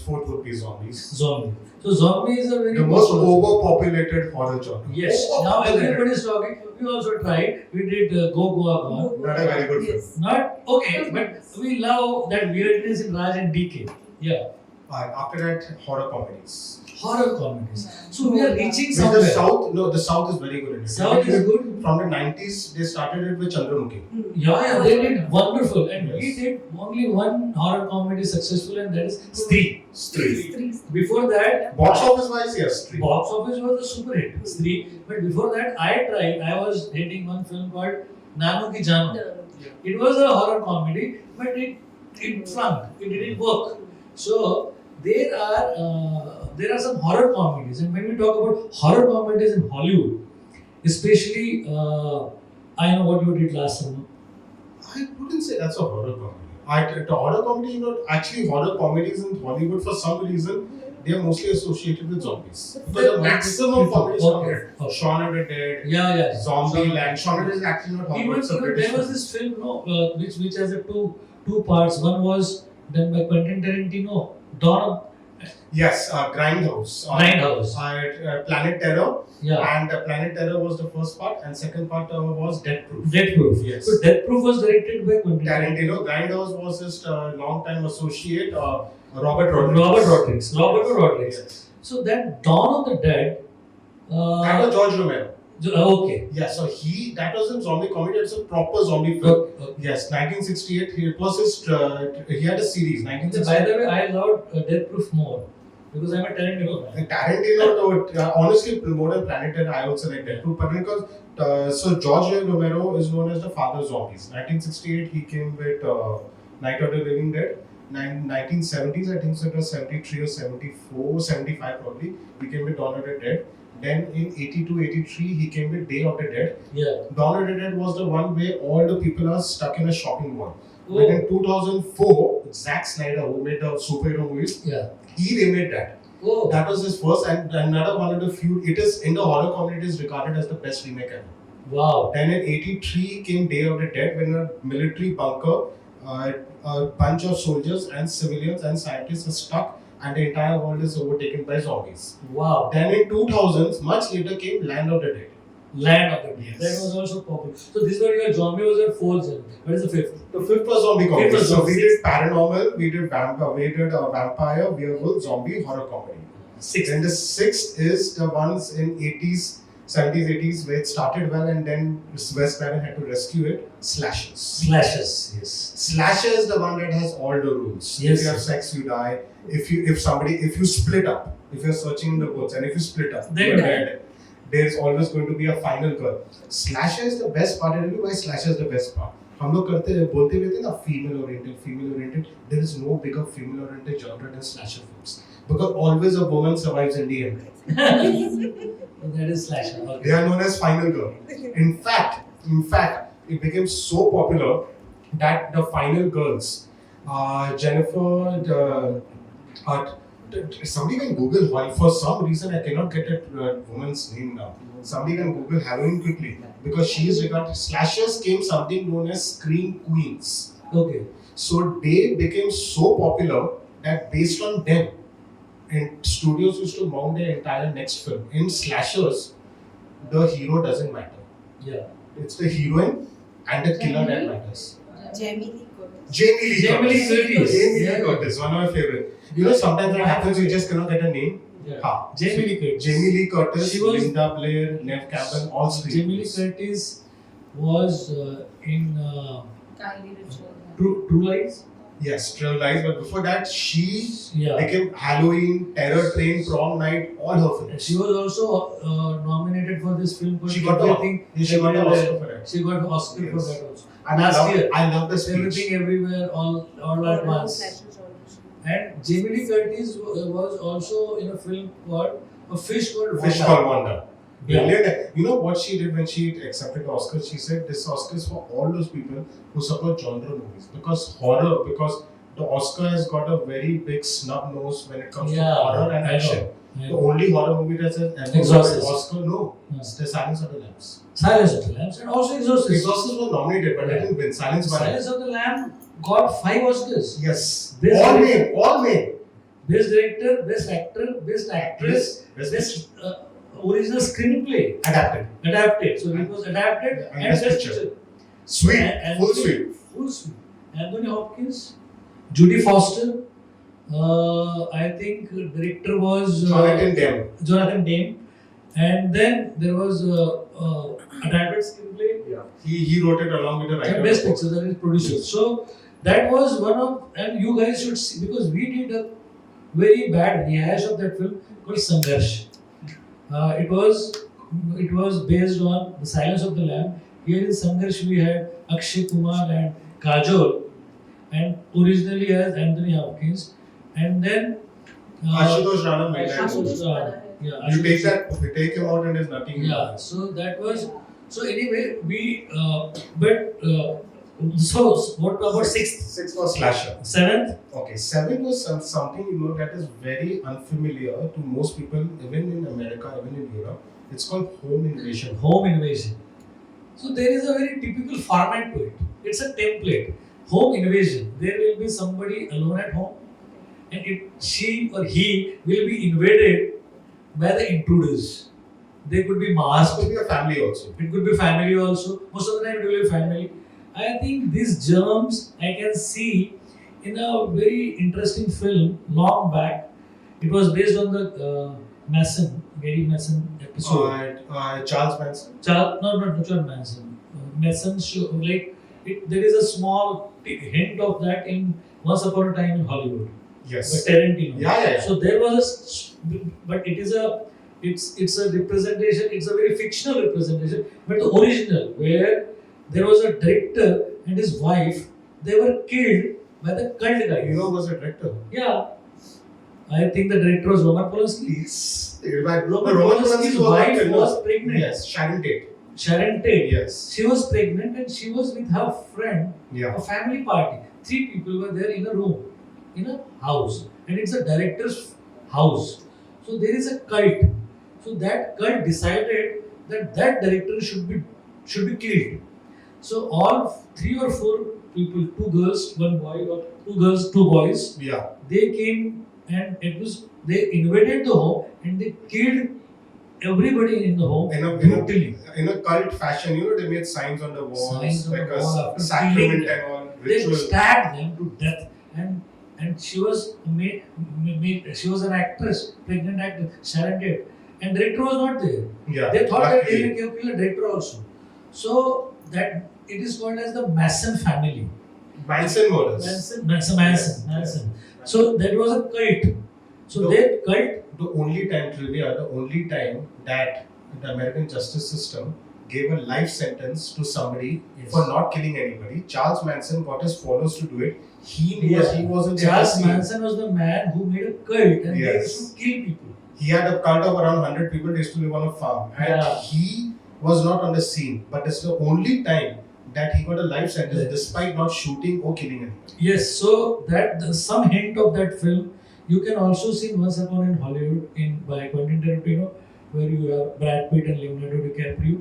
Fourth would be zombies. zombie. So zombie is a very The most popular- overpopulated horror genre. Yes. Now everybody is talking. We also tried. We did Go Goa Gone. Not a very good film. Not okay, but we love that weirdness in Raj and DK. Yeah. After that, horror comedies. Horror comedies. So we are reaching With somewhere. the South is very good in it. South is good. From the 90s, they started it with Chandramukhi. Yeah, they did wonderful. And we Yes. did only one horror comedy successful, and that is Stree. Stree. Before that, Box office wise, yes, Stree. box office was a super hit. Stree. But before that, I was hating one film called Nano Ki Jano. It was a horror comedy, but it flunked. It didn't work. So there are some horror comedies, and when we talk about horror comedies in Hollywood, especially I know what you did last summer. I wouldn't say that's a horror comedy. The horror comedy, actually horror comedies in Hollywood for some reason they are mostly associated with zombies. Because the maximum comedies Okay. Shaun of the Dead, Yeah. Zombieland. Shaun of the Dead is actually not horror. Even It's a British there was film. this film, which has a two parts. One was done by Quentin Tarantino, Dawn of Yes, Grindhouse. Grindhouse. Planet Terror. Yeah, And Planet Terror was the first part, and second part was Death Proof. Death Proof. Yes. So Death Proof was directed by Quentin Tarantino. Grindhouse was his long-time associate, Robert Rodriguez. Robert Rodriguez. Yes. So that Dawn of the Dead. That was George Romero. Okay. Yeah, so that was a zombie comedy. It's a proper zombie film. Okay. Yes, 1968. It was his. He had a series. By 1968. the way, I loved Death Proof more. Because I'm a Tarantino fan. Tarantino, honestly, more than Planet Terror, I also like that too. But because so George A. Romero is known as the father of zombies. 1968, he came with Night of the Living Dead. 1970s, I think so it was 73 or 74, 75 probably. He came with Dawn of the Dead. Then in 82, 83, he came with Day of the Dead. Yeah. Dawn of the Dead was the one where all the people are stuck in a shopping mall. Oh. But in 2004, Zack Snyder, who made the superhero movies, Yeah. he remade that. Oh. That was his first and another one of the few. It is in the horror community is regarded as the best remake ever. Wow. Then in '83 came Day of the Dead, when a military bunker, a bunch of soldiers and civilians and scientists are stuck, and the entire world is overtaken by zombies. Wow. Then in 2000s, much later came Land of the Dead. Land of the Dead. Yes. That was also popular. So this one your zombie was your fourth genre. What is the fifth? The fifth was zombie comedy. Fifth was So zombie. we did paranormal, we did vampire, werewolf, zombie, horror comedy. Sixth. Then the sixth is the ones in 80s, 70s, 80s where it started well and then Wes Craven had to rescue it. Slashers. Slashes. Yes. Slasher is the one that has all the rules. Yes. If you have sex, you die. If you split up, if you're searching in the books and if you split up, Then you're die. dead. There's always going to be a final girl. Slasher is the best part. I tell you why slasher is the best part. हम लोग बोलते रहते हैं ना female oriented. There is no bigger female oriented genre than slasher films because always a woman survives in the end. That is slasher. Okay. They are known as final girl. In fact, it became so popular that the final girls, Jennifer, somebody can Google why. For some reason, I cannot get that woman's name now. Somebody can Google heroine quickly because she is regarded. Slashers came something known as scream queens. Okay. So they became so popular that based on them, and studios used to mount their entire next film. In slashers, the hero doesn't matter. Yeah. It's the heroine and the killer that matters. Jamie Lee Curtis. Jamie Lee Jamie Lee Curtis. Curtis. Jamie Lee Yeah. Curtis, one of my favorite. You know, sometimes what happens, you just cannot get a name. Yeah. Ha. Jamie Lee Curtis. Jamie Lee Curtis, She was- Linda Blair, Neve Campbell, all three. Jamie Lee Curtis was in Kylie Richard. True Lies. Yes, Trail Lies, but before that, she Yeah. became Halloween, Terror Train, Prom Night, all her films. She was also nominated for this film. She got the Oscar for that. She got the Oscar for Yes. that also. And Last year. I love the speech. Everything, everywhere, all at once. Slashes audition. And Jamie Lee Curtis was also in a film called A Fish Called Fish Wanda. Called Wanda. Yeah. Brilliant. You know what she did when she accepted the Oscar? She said this Oscar is for all those people who support genre movies because the Oscar has got a very big snub nose when it comes to horror and I know. action. I The know. only horror movie that has ever got an Exorcist. Oscar, no, Yeah. it's The Silence of the Lambs. Silence of the Lambs and also Exorcist. Exorcist was nominated, but Yeah. it didn't win. Silence won. Silence of the Lamb got 5 Oscars. Yes. Best All director. made. All made. Best director, best actor, best actress, Best best original screenplay adapted. adapted. So it was adapted And and best best picture. picture. Sweet. And Full sweet. Full sweet. Anthony Hopkins, Judy Foster. I think director was Jonathan Demme. And then there was adapted screenplay. Yeah. He wrote it along with the writer. And best picture, that is producer. So that was one of, and you guys should see because we did a very bad rehash of that film called Sangharsh. It was based on The Silence of the Lamb. Here in Sangharsh we had Akshay Kumar and Kajol, and originally as Anthony Hopkins, and then Ashutosh Rana made that Ashutosh movie. Rana. Yeah, You take Ashutosh- that, we take him out and there's nothing. Yeah, so that was so anyway we so what about sixth, Six was slasher. seventh? Okay, seven was something that is very unfamiliar to most people, even in America, even in Europe. It's called home invasion. Home invasion. So there is a very typical format to it. It's a template. Home invasion. There will be somebody alone at home, and she or he will be invaded by the intruders. They could be It masked. could be a family also. It could be family also. Most of the time it will be family. I think these germs I can see in a very interesting film long back. It was based on the Gary Mason episode. Charles Manson. Not John Manson. Mason show there is a small hint of that in Once Upon a Time in Hollywood. Yes. But Tarantino. Yeah. So there was but it's a representation. It's a very fictional representation, but the original where there was a director and his wife, they were killed by the cult guys. You know who was the director? Yeah, I think the director was Roman Polanski. Yes. Roman Polanski's Polanski's wife not was pregnant. Yes, Sharon Tate. Sharon Tate. Yes. She was pregnant and she was with her friend. Yeah. A family party. 3 people were there in a room, in a house, and it's a director's house. So there is a cult. So that cult decided that director should be killed. So all 3 or 4 people, 2 girls, 1 boy, or 2 girls, 2 boys, Yeah. they came and they invaded the home and they killed everybody in the home brutally. In a cult fashion, they made signs on the walls, Signs on like the wall a after sacrament killing and all, They ritual. stabbed them to death, and she was she was an actress, pregnant actress, Sharon Tate, and director was not there. Yeah. They thought that luckily. they will kill a director also. So that it is called as the Manson family. Manson murders. Manson. So that was a cult. So No. that cult. The only time that the American justice system gave a life sentence to somebody Yes. for not killing anybody. Charles Manson got his followers to do it. He wasn't there to Charles see. Manson was the man who made a cult and they Yes. used to kill people. He had a cult of around 100 people. They used to live on a farm, and Yeah. he was not on the scene. But it's the only time that he got a life sentence, Yes. despite not shooting or killing anybody. Yes, so some hint of that film you can also see Once Upon in Hollywood by Quentin Tarantino, where you have Brad Pitt and Leonardo DiCaprio.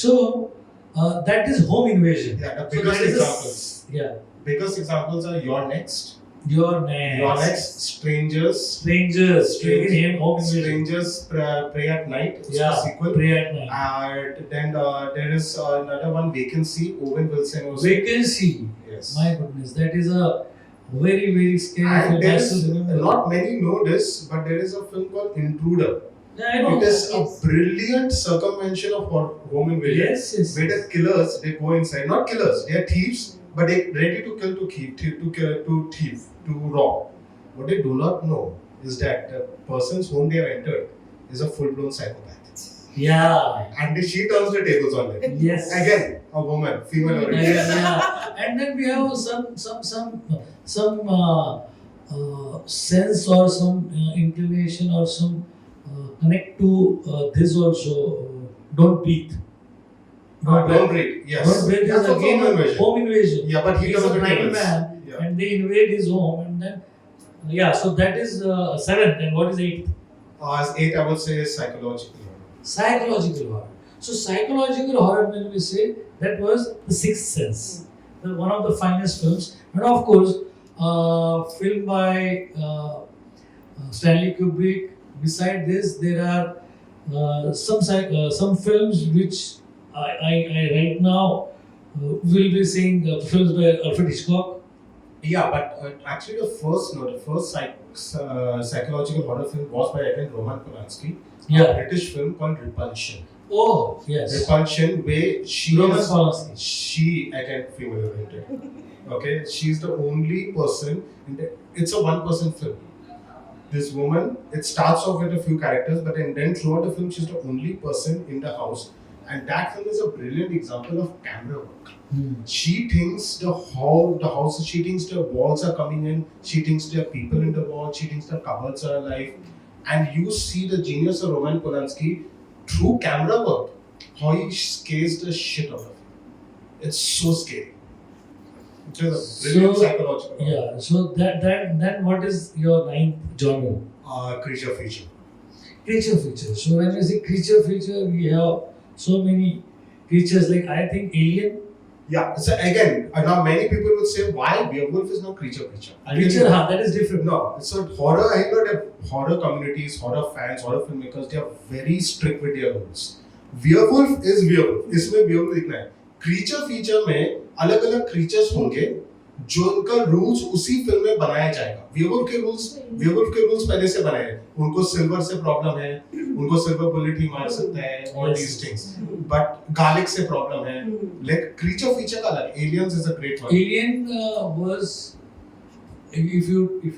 So that is home invasion. Yeah, the So biggest that is examples. Yeah, Biggest examples are Your Next. Your Next, Strangers. Strangers, again home invasion. Strangers Pray at Night. It's Yeah, the sequel. Pray at Night. And then there is another one, Vacancy. Owen Wilson was. Vacancy. Yes. My goodness, that is a very, very scary And film. there I is, still remember. not many know this, but there is a film called Intruder. Yeah, I know. It is Yes. a brilliant circumvention of home invasion. Yes. Where the killers, they go inside. Not killers, they are thieves, but they ready to kill, to thief, to rob. What they do not know is that the person's home they have entered is a full-blown psychopath. Yeah. And she turns the tables on them. Yes. Again, a woman, female oriented. Yeah. And then we have some sense or some inclination or some connect to this also. Don't breathe. Don't breathe. Yes. Don't breathe is That's also again home invasion. home invasion. Yeah, but he He's turns a the night tables. man, Yeah. and they invade his home, and then so that is 7th, and what is 8th? As 8, I would say, is psychological. Psychological horror. So psychological horror, when we say, that was The Sixth Sense, one of the finest films, and of course, film by Stanley Kubrick. Beside this, there are some films which I right now will be saying films by Alfred Hitchcock. Yeah, but actually the first psychological horror film was by, I think, Roman Polanski. Yeah. A British film called Repulsion. Oh yes, Repulsion, where Roman Polanski. she, again, female oriented. Okay, she's the only person it's a one-person film. This woman, it starts off with a few characters, but then throughout the film, she's the only person in the house. And that film is a brilliant example of camera work. She thinks the house, she thinks the walls are coming in, she thinks there are people in the wall, she thinks the cupboards are alive. And you see the genius of Roman Polanski through camera work, how he scares the shit out of you. It's so scary. It is a brilliant psychological. Yeah, so then what is your 9th genre? Creature feature. Creature feature. So when we say creature feature, we have so many creatures, like I think Alien. Yeah, so again, now many people would say, why werewolf is not creature feature? Creature, that is different. No, it's not horror. I know that horror communities, horror fans, horror filmmakers, they are very strict with their rules. Werewolf is werewolf. इसमें werewolf दिखना है. Creature feature में अलग अलग creatures होंगे जो उनका rules उसी फिल्म में बनाया जाएगा. werewolf के रूल्स पहले से बनाए हैं. उनको सिल्वर से प्रॉब्लम है, उनको सिल्वर बुलेट ही मार सकता है, all these things. But garlic से प्रॉब्लम है. Like creature feature का अलग. Aliens is a great one. Alien was if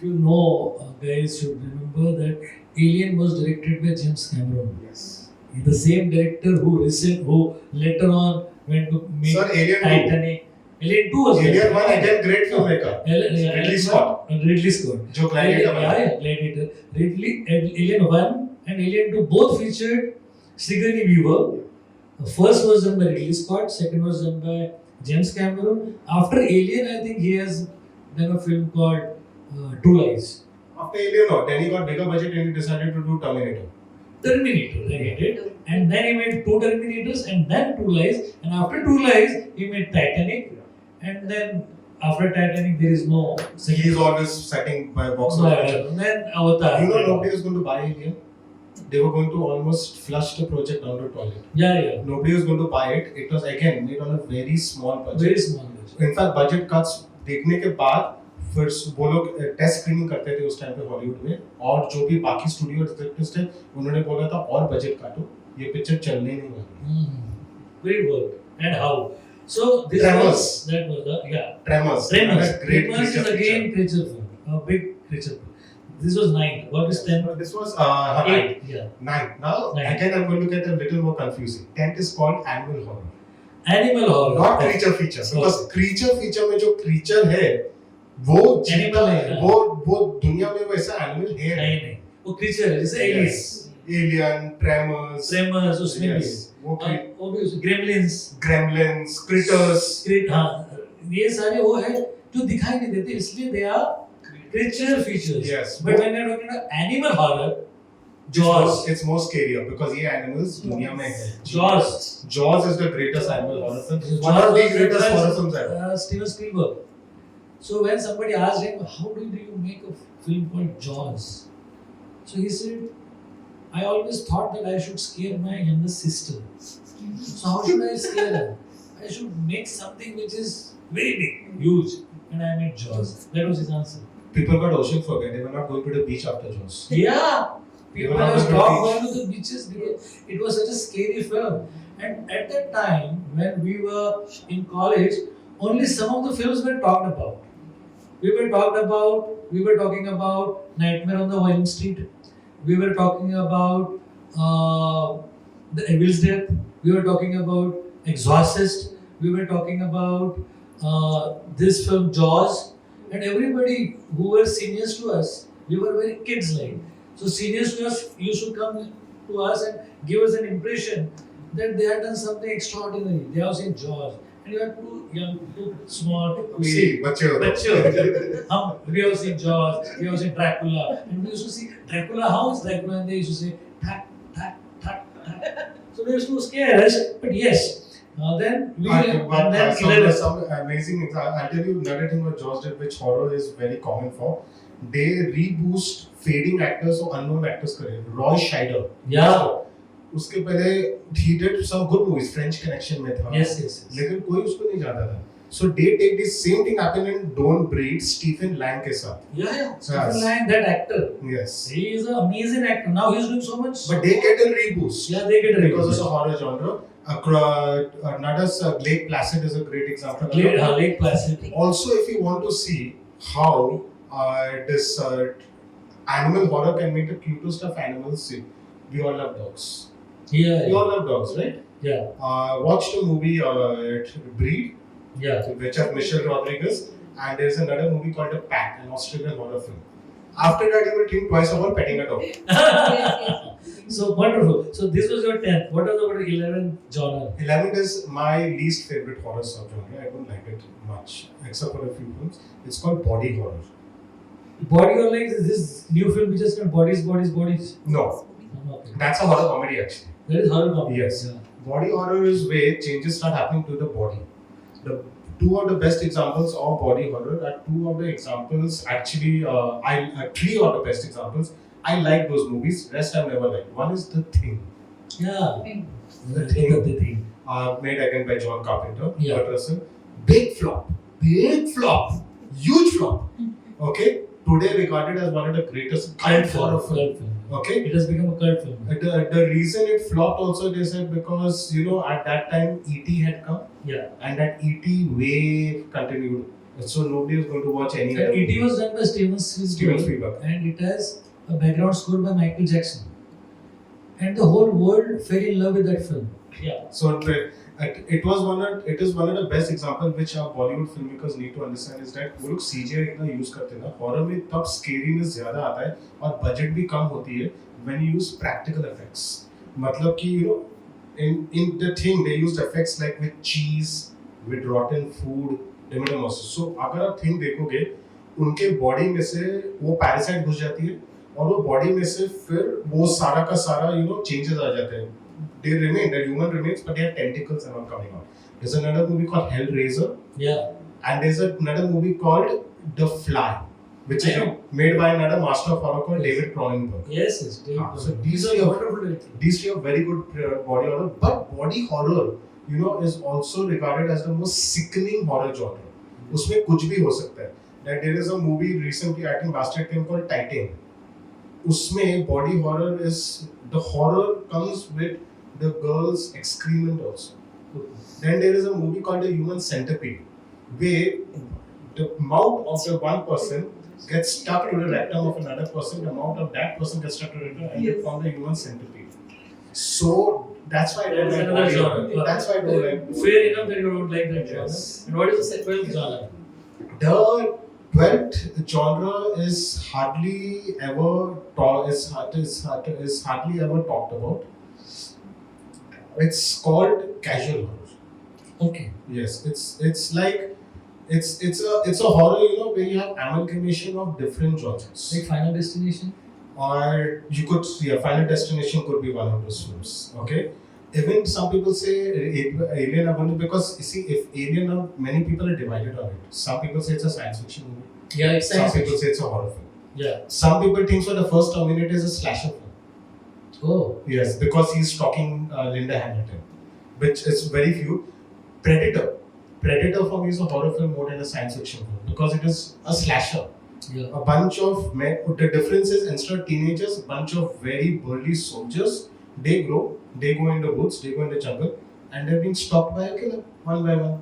you know, guys should remember that Alien was directed by James Cameron. Yes. The same director who later on went to make Sir, Alien 2. Titanic. Alien 2 was Alien there. 1 again great filmmaker. Ridley Scott. Ridley Scott. जो Gladiator बना. Yeah, Gladiator. Alien 1 and Alien 2 both featured Sigourney Weaver. The first was done by Ridley Scott, second was done by James Cameron. After Alien, I think he has done a film called Two Lies. After Alien, no, then he got bigger budget and he decided to do Terminator. Terminator, I get it. And then he made two Terminators and then Two Lies. And after Two Lies, he made Titanic. And then after Titanic, there is no second. He is always setting by box No, office. and then Avatar. You know, nobody was going to buy Alien. They were going to almost flush the project down the toilet. Yeah. Nobody was going to buy it. It was again made on a very small budget. Very small budget. In fact, budget cuts देखने के बाद फिर वो लोग test screening करते थे उस time पे हॉलीवुड में और जो भी बाकी स्टूडियो एग्जीक्यूटिव्स थे उन्होंने बोला था और बजट काटो ये पिक्चर चलने नहीं वाली. Very good. And how? So this Tremors. was that was the Tremors. Tremors. Great Tremors is again creature film. A big creature film. This was 9. What is 10? This was 8. 9. Yeah. 9. Now 9. again I'm going to get a little more confusing. 10th is called animal horror. Animal horror. Not creature feature. Because creature feature में जो creature है वो Animal है. वो दुनिया में वैसा animal है नहीं. वो creature है जैसे alien. Alien, Tremors. Tremors उसमें भी. Yes. वो भी उसमें Gremlins. Gremlins, Critters. हाँ ये सारे वो है जो दिखाई नहीं देते इसलिए they are creature features. Yes. But when you're talking about animal horror, Jaws. It's more scarier because ये animals दुनिया में है. Jaws. Jaws is the greatest animal horror film. Jaws One of the was greatest written by, horror films ever. Steven Spielberg. So when somebody asked him, how do you make a film called Jaws? So he said, I always thought that I should scare my younger sister. So how should I scare her? I should make something which is very big, huge. And I made Jaws. That was his answer. People got ocean phobia. They were not going to the beach after Jaws. Yeah. People were not have going to stopped the going to the beaches because it was such a scary film. And at that time, when we were in college, only some of the films were talked about. We were talking about Nightmare on the Elm Street. We were talking about The Evil's Death. We were talking about Exorcist. We were talking about this film Jaws. And everybody who were seniors to us, we were very kids like. So seniors to us used to come to us and give us an impression that they had done something extraordinary. They have seen Jaws. And you are too young, too small to see. We have seen Jaws, we have seen Dracula. And we used to see Dracula, how is Dracula? And they used to say, tack, tack, tack, tack. So they used to scare us. But yes, then we some amazing. I'll tell you another thing what Jaws did, which horror is very common for. They reboost fading actors or unknown actors' career. Roy Scheider. Yeah. उसके पहले he did some good movies. French Connection में था. Yes. लेकिन कोई उसको नहीं जानता था. So they take the same thing happened in Don't Breathe, Stephen Lang के साथ. Yeah. Stephen Lang, that actor. Yes. He is an amazing actor. Now he's doing so much. But they get a reboost. Yeah, they get a because reboost. of the horror genre. Another Lake Placid is a great example. Lake Placid. Also, if you want to see how this animal horror can make the cutest of animals see, we all love dogs. Yeah. We all love dogs, right? Yeah. Watch the movie Breed, Yeah. which has Michelle Rodriguez, and there's another movie called The Pack, an Australian horror film. After that, you will think twice about petting a dog. So wonderful. So this was your 10th. What was your 11th genre? 11th is my least favorite horror subgenre. I don't like it much, except for a few films. It's called body horror. Body horror, like this new film which is called Bodies. No, Okay. that's a horror comedy actually. That is horror comedy. Yes. Yeah. Body horror is where changes start happening to the body. The two of the best examples of body horror are two of the examples actually. Three of the best examples. I like those movies. Rest I've never liked. One is The Thing. Yeah. The Thing. The Thing. Made again by John Carpenter. Yeah. Kurt Russell. Big flop. Huge flop. Okay. Today regarded as one of the greatest cult horror films. Okay. It has become a cult film. The reason it flopped also they said because at that time E.T. had come. Yeah. And that E.T. wave continued So nobody is going to watch any And other it movie. was done by Steven Spielberg. and it has a background score by Michael Jackson. And the whole world fell in love with that film. Yeah. So it is one of the best example which our Bollywood filmmakers need to understand is that वो लोग CGI इतना use करते हैं ना horror में तब scariness ज़्यादा आता है और budget भी कम होती है when you use practical effects. मतलब कि you know in the thing they used effects like with cheese, with rotten food, so अगर आप thing देखोगे उनके body में से वो parasite घुस जाती है और वो body में से फिर वो सारा का सारा you know changes आ जाते हैं. They remain, the human remains, but they have tentacles and all coming out. There's another movie called Hellraiser. Yeah. And there's another movie called The Fly, which is made by another master of horror called David Cronenberg. Yes, yes. So these are very good body horror, but body horror, you know, is also regarded as the most sickening horror genre. उसमें कुछ भी हो सकता है. That there is a movie recently, I think last year came called Titan. उसमें body horror is the horror comes with the girl's excrement also. Then there is a movie called The Human Centipede, where the mouth of the one person gets stuck to the rectum of another person, the mouth of that person gets stuck to the rectum, and they form the human centipede. So that's why I don't like body horror. That's why I don't like. Fair enough that you don't like that genre. Yes. And what is the 12th genre? The 12th genre is hardly ever hardly ever talked about. It's called casual horror. Okay. Yes, it's like it's a horror, you know, where you have amalgamation of different genres. Like Final Destination? Or you could Final Destination could be one of those films. Okay. Even some people say Alien only because you see if Alien, many people are divided on it. Some people say it's a science fiction movie. Yeah, it's Some people say it's a horror film. Yeah. Some people think so the first Terminator is a slasher film. Oh. Yes, because he's stalking Linda Hamilton, which is very few. Predator. Predator for me is a horror film more than a science fiction film because it is a slasher. Yeah. A bunch of men. The difference is instead of teenagers, a bunch of very burly soldiers. They grow, they go in the woods, they go in the jungle, and they're being stalked by a killer one by one.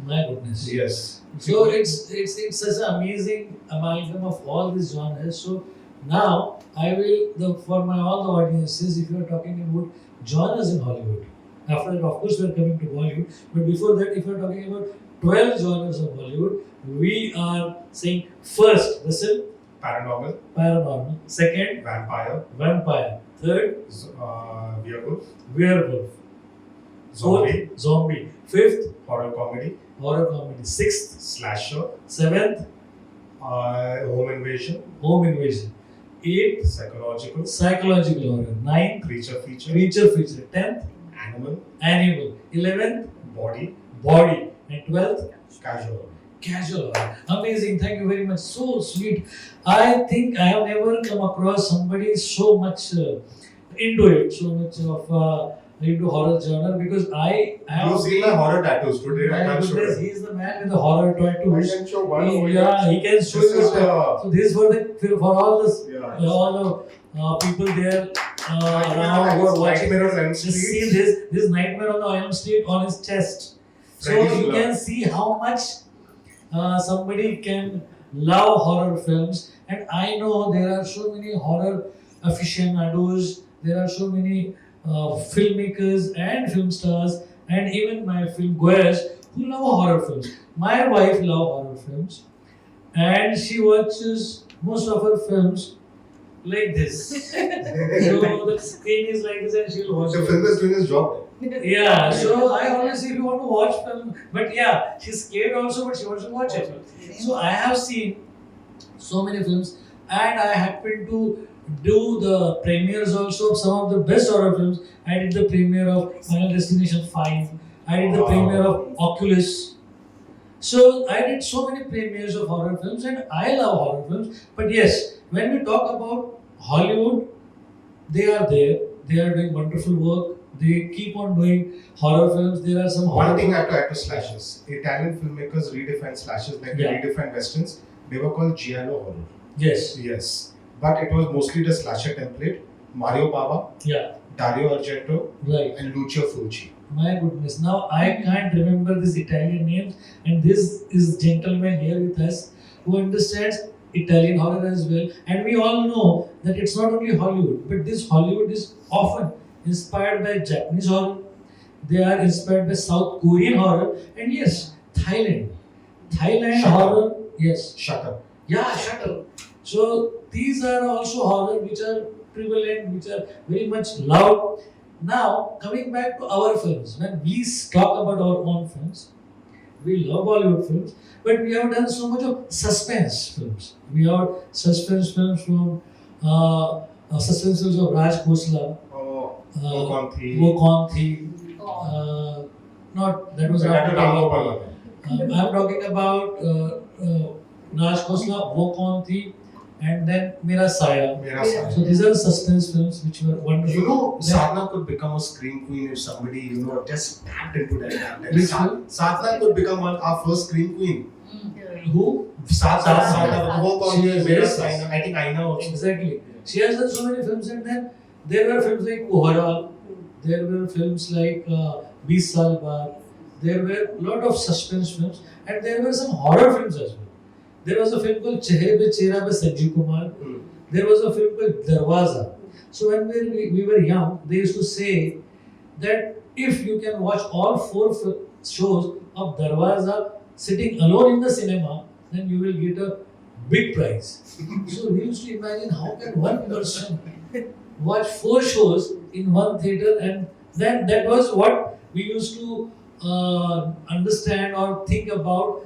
My goodness. Yes. So it's such an amazing amalgam of all these genres. So now I will for all the audiences, if you are talking about genres in Hollywood, after that of course we are coming to Bollywood, but before that if you are talking about 12 genres of Bollywood, we are saying first, listen, paranormal, second, vampire, third, werewolf, zombie, fifth, horror comedy, sixth, slasher, seventh, home invasion, eighth, psychological horror, ninth, creature feature, 10th, animal, 11th, body, and 12th, casual. Amazing, thank you very much. So sweet. I think I have never come across somebody so much into it, so much of into horror genre because I have. You've seen my horror tattoos today. I My can't show goodness, them. he is the man with the horror tattoos. I can show one over Yeah, he can show This you. is So this is for all this yeah. all the people there around Nightmare who are on watching. Elm Just Street. see this Nightmare on the Elm Street on his chest. So Freddy's you love. can see how much somebody can love horror films, and I know there are so many horror aficionados. There are so many filmmakers and film stars, and even my film goers who love horror films. My wife loves horror films, and she watches most of her films like this. So the screen is like this, and she'll watch The it. film is doing his job. Yeah, so I always say if you want to watch film, but yeah, she's scared also, but she wants to watch it. So I have seen so many films, and I happen to do the premieres also of some of the best horror films. I did the premiere of Final Destination 5. I did the Wow. premiere of Oculus. So I did so many premieres of horror films, and I love horror films. But yes, when we talk about Hollywood, they are there. They are doing wonderful work. They keep on doing horror films. There are some horror One thing I have to add to slashes. Italian filmmakers redefined slashes like they Yeah. redefined westerns. They were called giallo horror. Yes. Yes. But it was mostly the slasher template. Mario Bava, Yeah, Dario Argento, right. and Lucio Fulci. My goodness. Now I can't remember these Italian names, and this is gentleman here with us who understands Italian horror as well. And we all know that it's not only Hollywood, but this Hollywood is often inspired by Japanese horror. They are inspired by South Korean horror, and yes, Thailand. Thailand Shutter. horror, yes. Shutter. Yeah, Shuttle. So these are also horror which are prevalent, which are very much loved. Now, coming back to our films, when we talk about our own films, we love Bollywood films, but we have done so much of suspense films. We have suspense films from suspense films of Raj Khosla, Oh, Mokanthi. Wo Kaun Thi, Oh. not that was That is not. Ram Gopal. I'm talking about Raj Khosla, Wo Kaun Thi, and then Mera Saya. Mera Sahib. So these are the suspense films which were wonderful. You know, Then- Sadhna could become a screen queen if somebody, just tapped into that talent. Which film? Sadhna could become our first screen queen. Who? Sadhna, Sadhna. Wo Kaun She Thi, is- Mera yes, Sahib. yes. I think Aina also. Exactly. She has done so many films, and then there were films like Kohara, there were films like 20 Saal Baad, there were a lot of suspense films, and there were some horror films as well. There was a film called Chehre Pe Chehra by Sanjeev Kumar. Hmm. There was a film called Darwaza. So when we were young, they used to say that if you can watch all four shows of Darwaza sitting alone in the cinema, then you will get a big prize. So we used to imagine how can one person watch four shows in one theater, and then that was what we used to understand or think about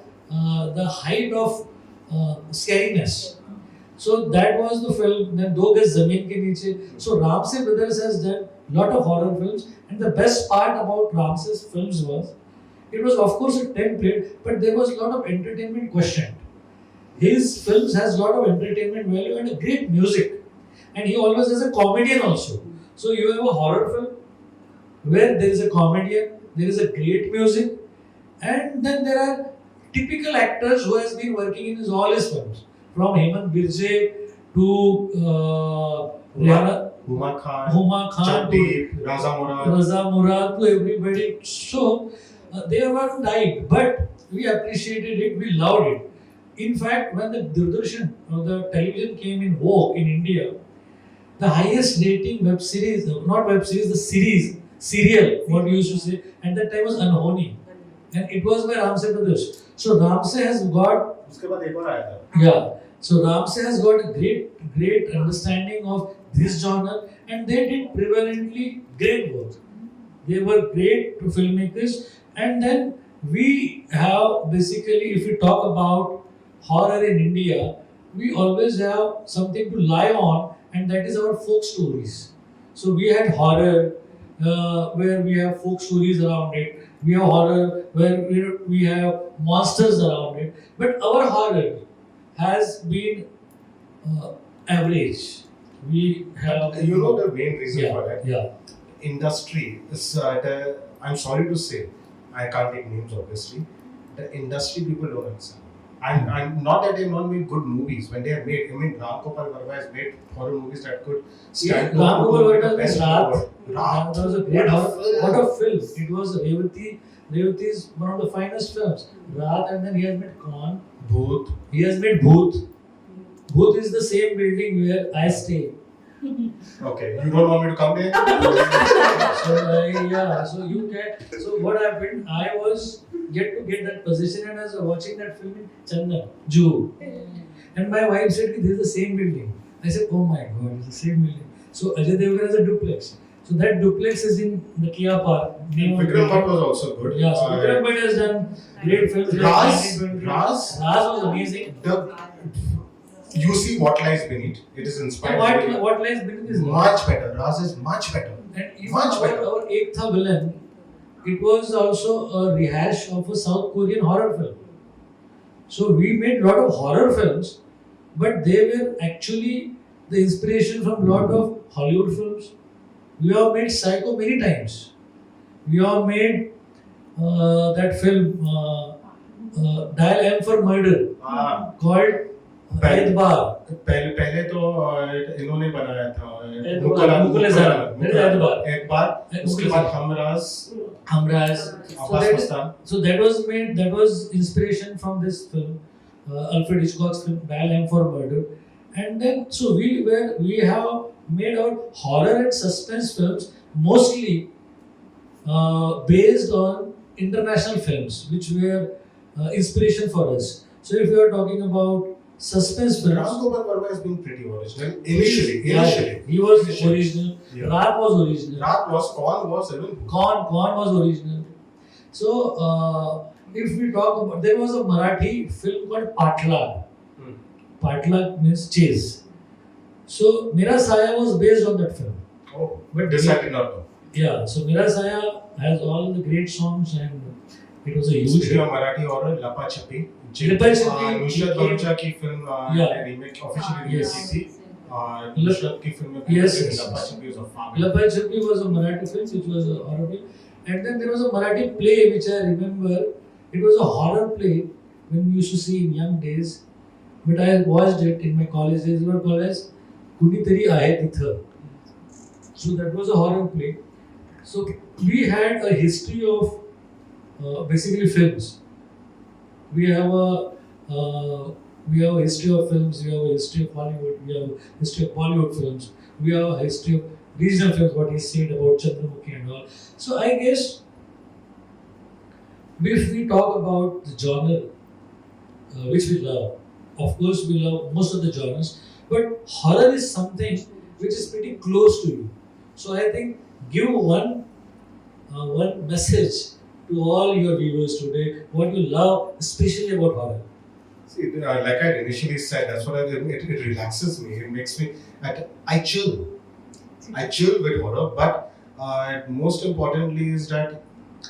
the height of scariness. So that was the film. Then Do Gaz Zameen Ke Niche. So Ramsey Brothers has done lot of horror films, and the best part about Ramsey's films was it was of course a template, but there was a lot of entertainment questioned. His films has a lot of entertainment value and a great music, and he always has a comedian also. So you have a horror film where there is a comedian, there is a great music, and then there are typical actors who has been working in all his films, from Hemant Birje to Rihanna, Huma Khan, Huma Khan to Chaddeep, Raza Murad. Raza Murad to everybody. So they were died, but we appreciated it, we loved it. In fact, when the Doordarshan or the television came in vogue in India, the highest rating web series, not web series, the serial, what we used to say, at that time was Unhoni. And it was by Ramsey Brothers. So Ramsey has got, उसके बाद एक और आया था. yeah, so Ramsey has got a great understanding of this genre, and they did prevalently great work. They were great filmmakers, and then we have basically, if we talk about horror in India, we always have something to lie on, and that is our folk stories. So we had horror where we have folk stories around it. We have horror where we have monsters around it. But our horror has been average. We have, You know the main reason yeah, for that? yeah, Industry is I'm sorry to say, I can't take names obviously. The industry people don't understand. And not that they've not made good movies. When they have made, Ram Gopal Varma has made horror movies that could stand Ram Gopal to Varma the best was in the Raat. world. That was a great horror. What a film! It was Revati. Revati is one of the finest films. Raat, and then he has made Khan. Bhoot. He has made Bhoot. Bhoot is the same building where I stay. Okay, you don't want me to come there? So you get. So what happened? I was get that position, and I was watching that film in Chandan, Juhu. And my wife said, "This is the same building." I said, "Oh my God, it's the same building." So Ajay Devgan has a duplex. So that duplex is in the Kia Park. Name of Vikram the Bhatt was also good. Yeah, so Vikram Bhatt has done great films. like Raz 1920. Raz Was amazing. You see what lies beneath. It is inspired. What lies beneath is much better. Raz is much better. And even Much better. our Ek Tha Villain, it was also a rehash of a South Korean horror film. So we made a lot of horror films, but they were actually the inspiration from a lot of Hollywood films. We have made Psycho many times. We have made that film Dial M for Murder Ah, called एतबार पहले तो इन्होंने बनाया था एतबार उसके बाद Humraaz Abbas Mastan so that was inspiration from this film Alfred Hitchcock's film Dial M for Murder, and then so we have made our horror and suspense films mostly based on international films which were inspiration for us. So if you are talking about suspense films, Ram Gopal Verma has been pretty original initially. He was Initially. original. Yeah. Raat was original. Khan was even Khan was original. So if we talk about, there was a Marathi film called Patlag. Patlag means chase. So Mera Saya was based on that film. oh But this I did not know. Yeah, so Mera Saya has all the great songs and it was a huge Speaking hit. of Marathi horror, Lapa Chappi, Lapa Chappi, Nusrat Bharucha की film Yeah. Remake officially Yes. Release की थी नुसरत की film में Yes. Lapa Chappi was a fabulous. Lapa Chappi was a Marathi film which was a horror film. And then there was a Marathi play which I remember. It was a horror play when we used to see in young days. But I watched it in my college days. We were called as Kunitari Ahe Titha. So that was a horror play. So we had a history of basically films. We have a history of films. We have a history of Hollywood. We have a history of Bollywood films. We have a history of regional films. What he said about Chandramukhi and all. So I guess if we talk about the genre which we love, of course we love most of the genres, but horror is something which is pretty close to you. So I think give one message to all your viewers today, what you love, especially about horror. See, like I initially said, that's what it relaxes me. It makes me, I chill. I chill with horror, but most importantly is that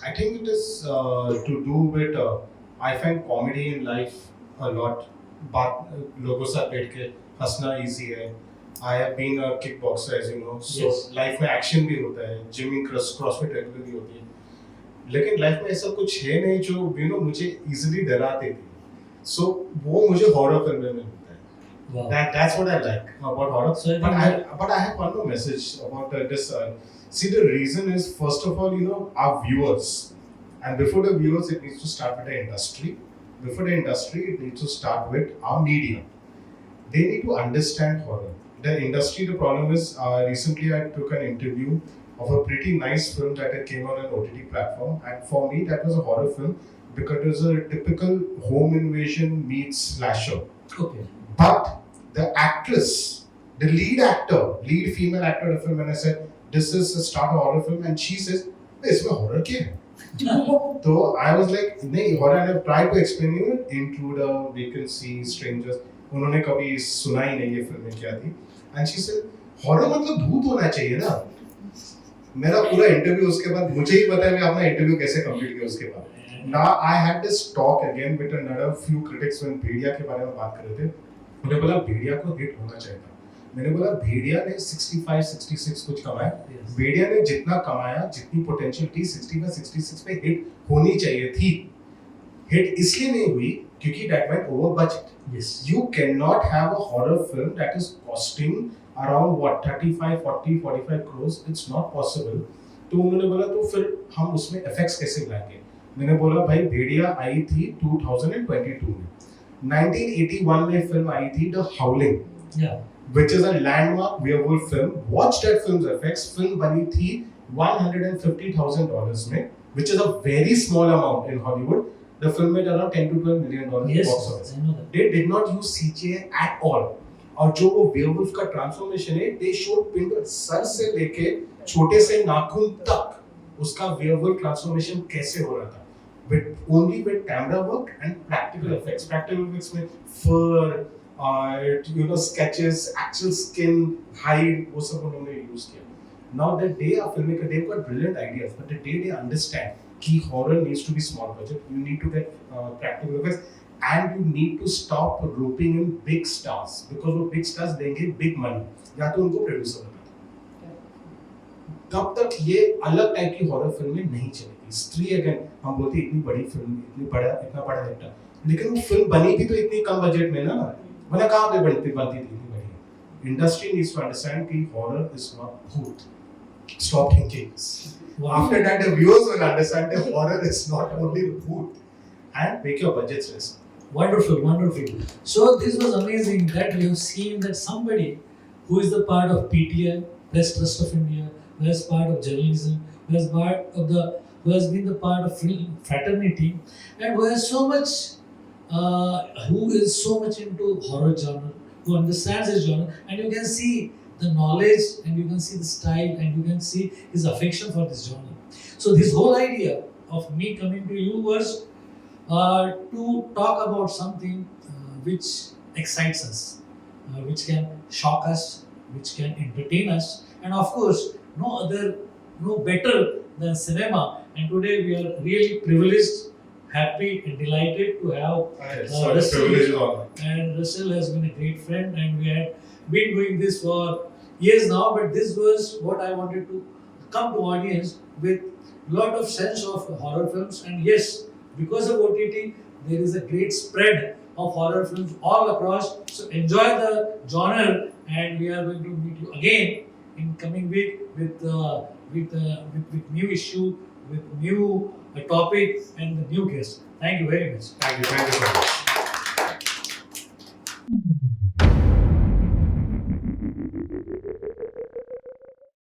I think it is to do with, I find comedy in life a lot. बात लोगों से बैठ के हंसना easy है. I have been a kickboxer, as you know, so Yes. life में action भी होता है, gymming, crossfit regularly होती है. लेकिन लाइफ में ऐसा कुछ है नहीं जो मुझे इजीली डराते थे. So वो मुझे हॉरर फिल्म में मिलता है. Wow. That's what I like about horror. So I think But I have one more message about this. See, the reason is, first of all, our viewers, and before the viewers, it needs to start with the industry. Before the industry, it needs to start with our media. They need to understand horror. The industry, the problem is, recently I took an interview of a pretty nice film that it came on an OTT platform, and for me, that was a horror film because it was a typical home invasion meets slasher. Okay. But the actress, the lead female actor of the film, and I said, this is a start of horror film, and she says, इसमें horror क्या है? So I was like, नहीं horror. I have tried to explain you Intruder, Vacancy, Strangers. उन्होंने कभी सुना ही नहीं ये फिल्में क्या थी. And she said, horror मतलब भूत होना चाहिए ना. मेरा पूरा इंटरव्यू उसके बाद मुझे ही पता है मैं अपना इंटरव्यू कैसे कंप्लीट किया उसके बाद. Now I had this talk again with another few critics when भेड़िया के बारे में बात कर रहे थे. उन्हें बोला भेड़िया को हिट होना चाहिए था. मैंने बोला भेड़िया ने 65-66 कुछ कमाया. Yes. भेड़िया ने जितना कमाया, जितनी पोटेंशियल थी 65-66 पे हिट होनी चाहिए थी. हिट इसलिए नहीं हुई क्योंकि that went over budget. Yes. You cannot have a horror film that is costing around what 35, 40, 45 crores. It's not possible. तो उन्होंने बोला तो फिर हम उसमें effects कैसे लाएंगे? मैंने बोला भाई भेड़िया आई थी 2022 में. 1981 में फिल्म आई थी The Howling. Yeah. Which is a landmark werewolf film. Watch that film's effects. Film बनी थी $150,000 में, which is a very small amount in Hollywood. The film made around $10 to $12 million Yes. box office. I know that. They did not use CGI at all. और जो वो werewolf का transformation है, they showed पिंड sir से लेके छोटे से नाखून तक उसका werewolf transformation कैसे हो रहा था. Only with camera work and practical effects. Practical effects में fur, sketches, actual skin, hide, वो सब उन्होंने use किया. Now that they are filmmaker, they've got brilliant ideas, but the day they understand कि horror needs to be small budget, you need to get practical effects, and you need to stop roping in big stars because वो big stars देंगे big money, या तो उनको producer बना. तब तक ये अलग टाइप की हॉरर फिल्में नहीं चलेगी. स्त्री अगेन हम बोलते इतनी बड़ी फिल्म, इतना बड़ा हिट, लेकिन वो फिल्म बनी भी तो इतनी कम बजट में ना. मैंने कहा पे बनती बनती थी नहीं बनी. Industry needs to understand कि horror is not bhoot. Stop thinking. Wow. After that, the viewers will understand that horror is not only bhoot. And make your budgets less. Wonderful, wonderful. So this was amazing that we have seen that somebody who is the part of PTI, Press Trust of India, who is part of journalism, who has been the part of film fraternity, and who has so much, who is so much into horror genre, who understands his genre, and you can see the knowledge, and you can see the style, and you can see his affection for this genre. So this whole idea of me coming to you was to talk about something which excites us, which can shock us, which can entertain us, and of course, no better than cinema. And today we are really privileged, happy, and delighted to have Sorry, Russell. privilege is all. And Russell has been a great friend, and we had been doing this for years now. But this was what I wanted to come to audience with lot of sense of horror films. And yes, because of OTT, there is a great spread of horror films all across. So enjoy the genre, and we are going to meet you again in coming week with new issue, with new topic, and the new guest. Thank you very much. Thank you so much.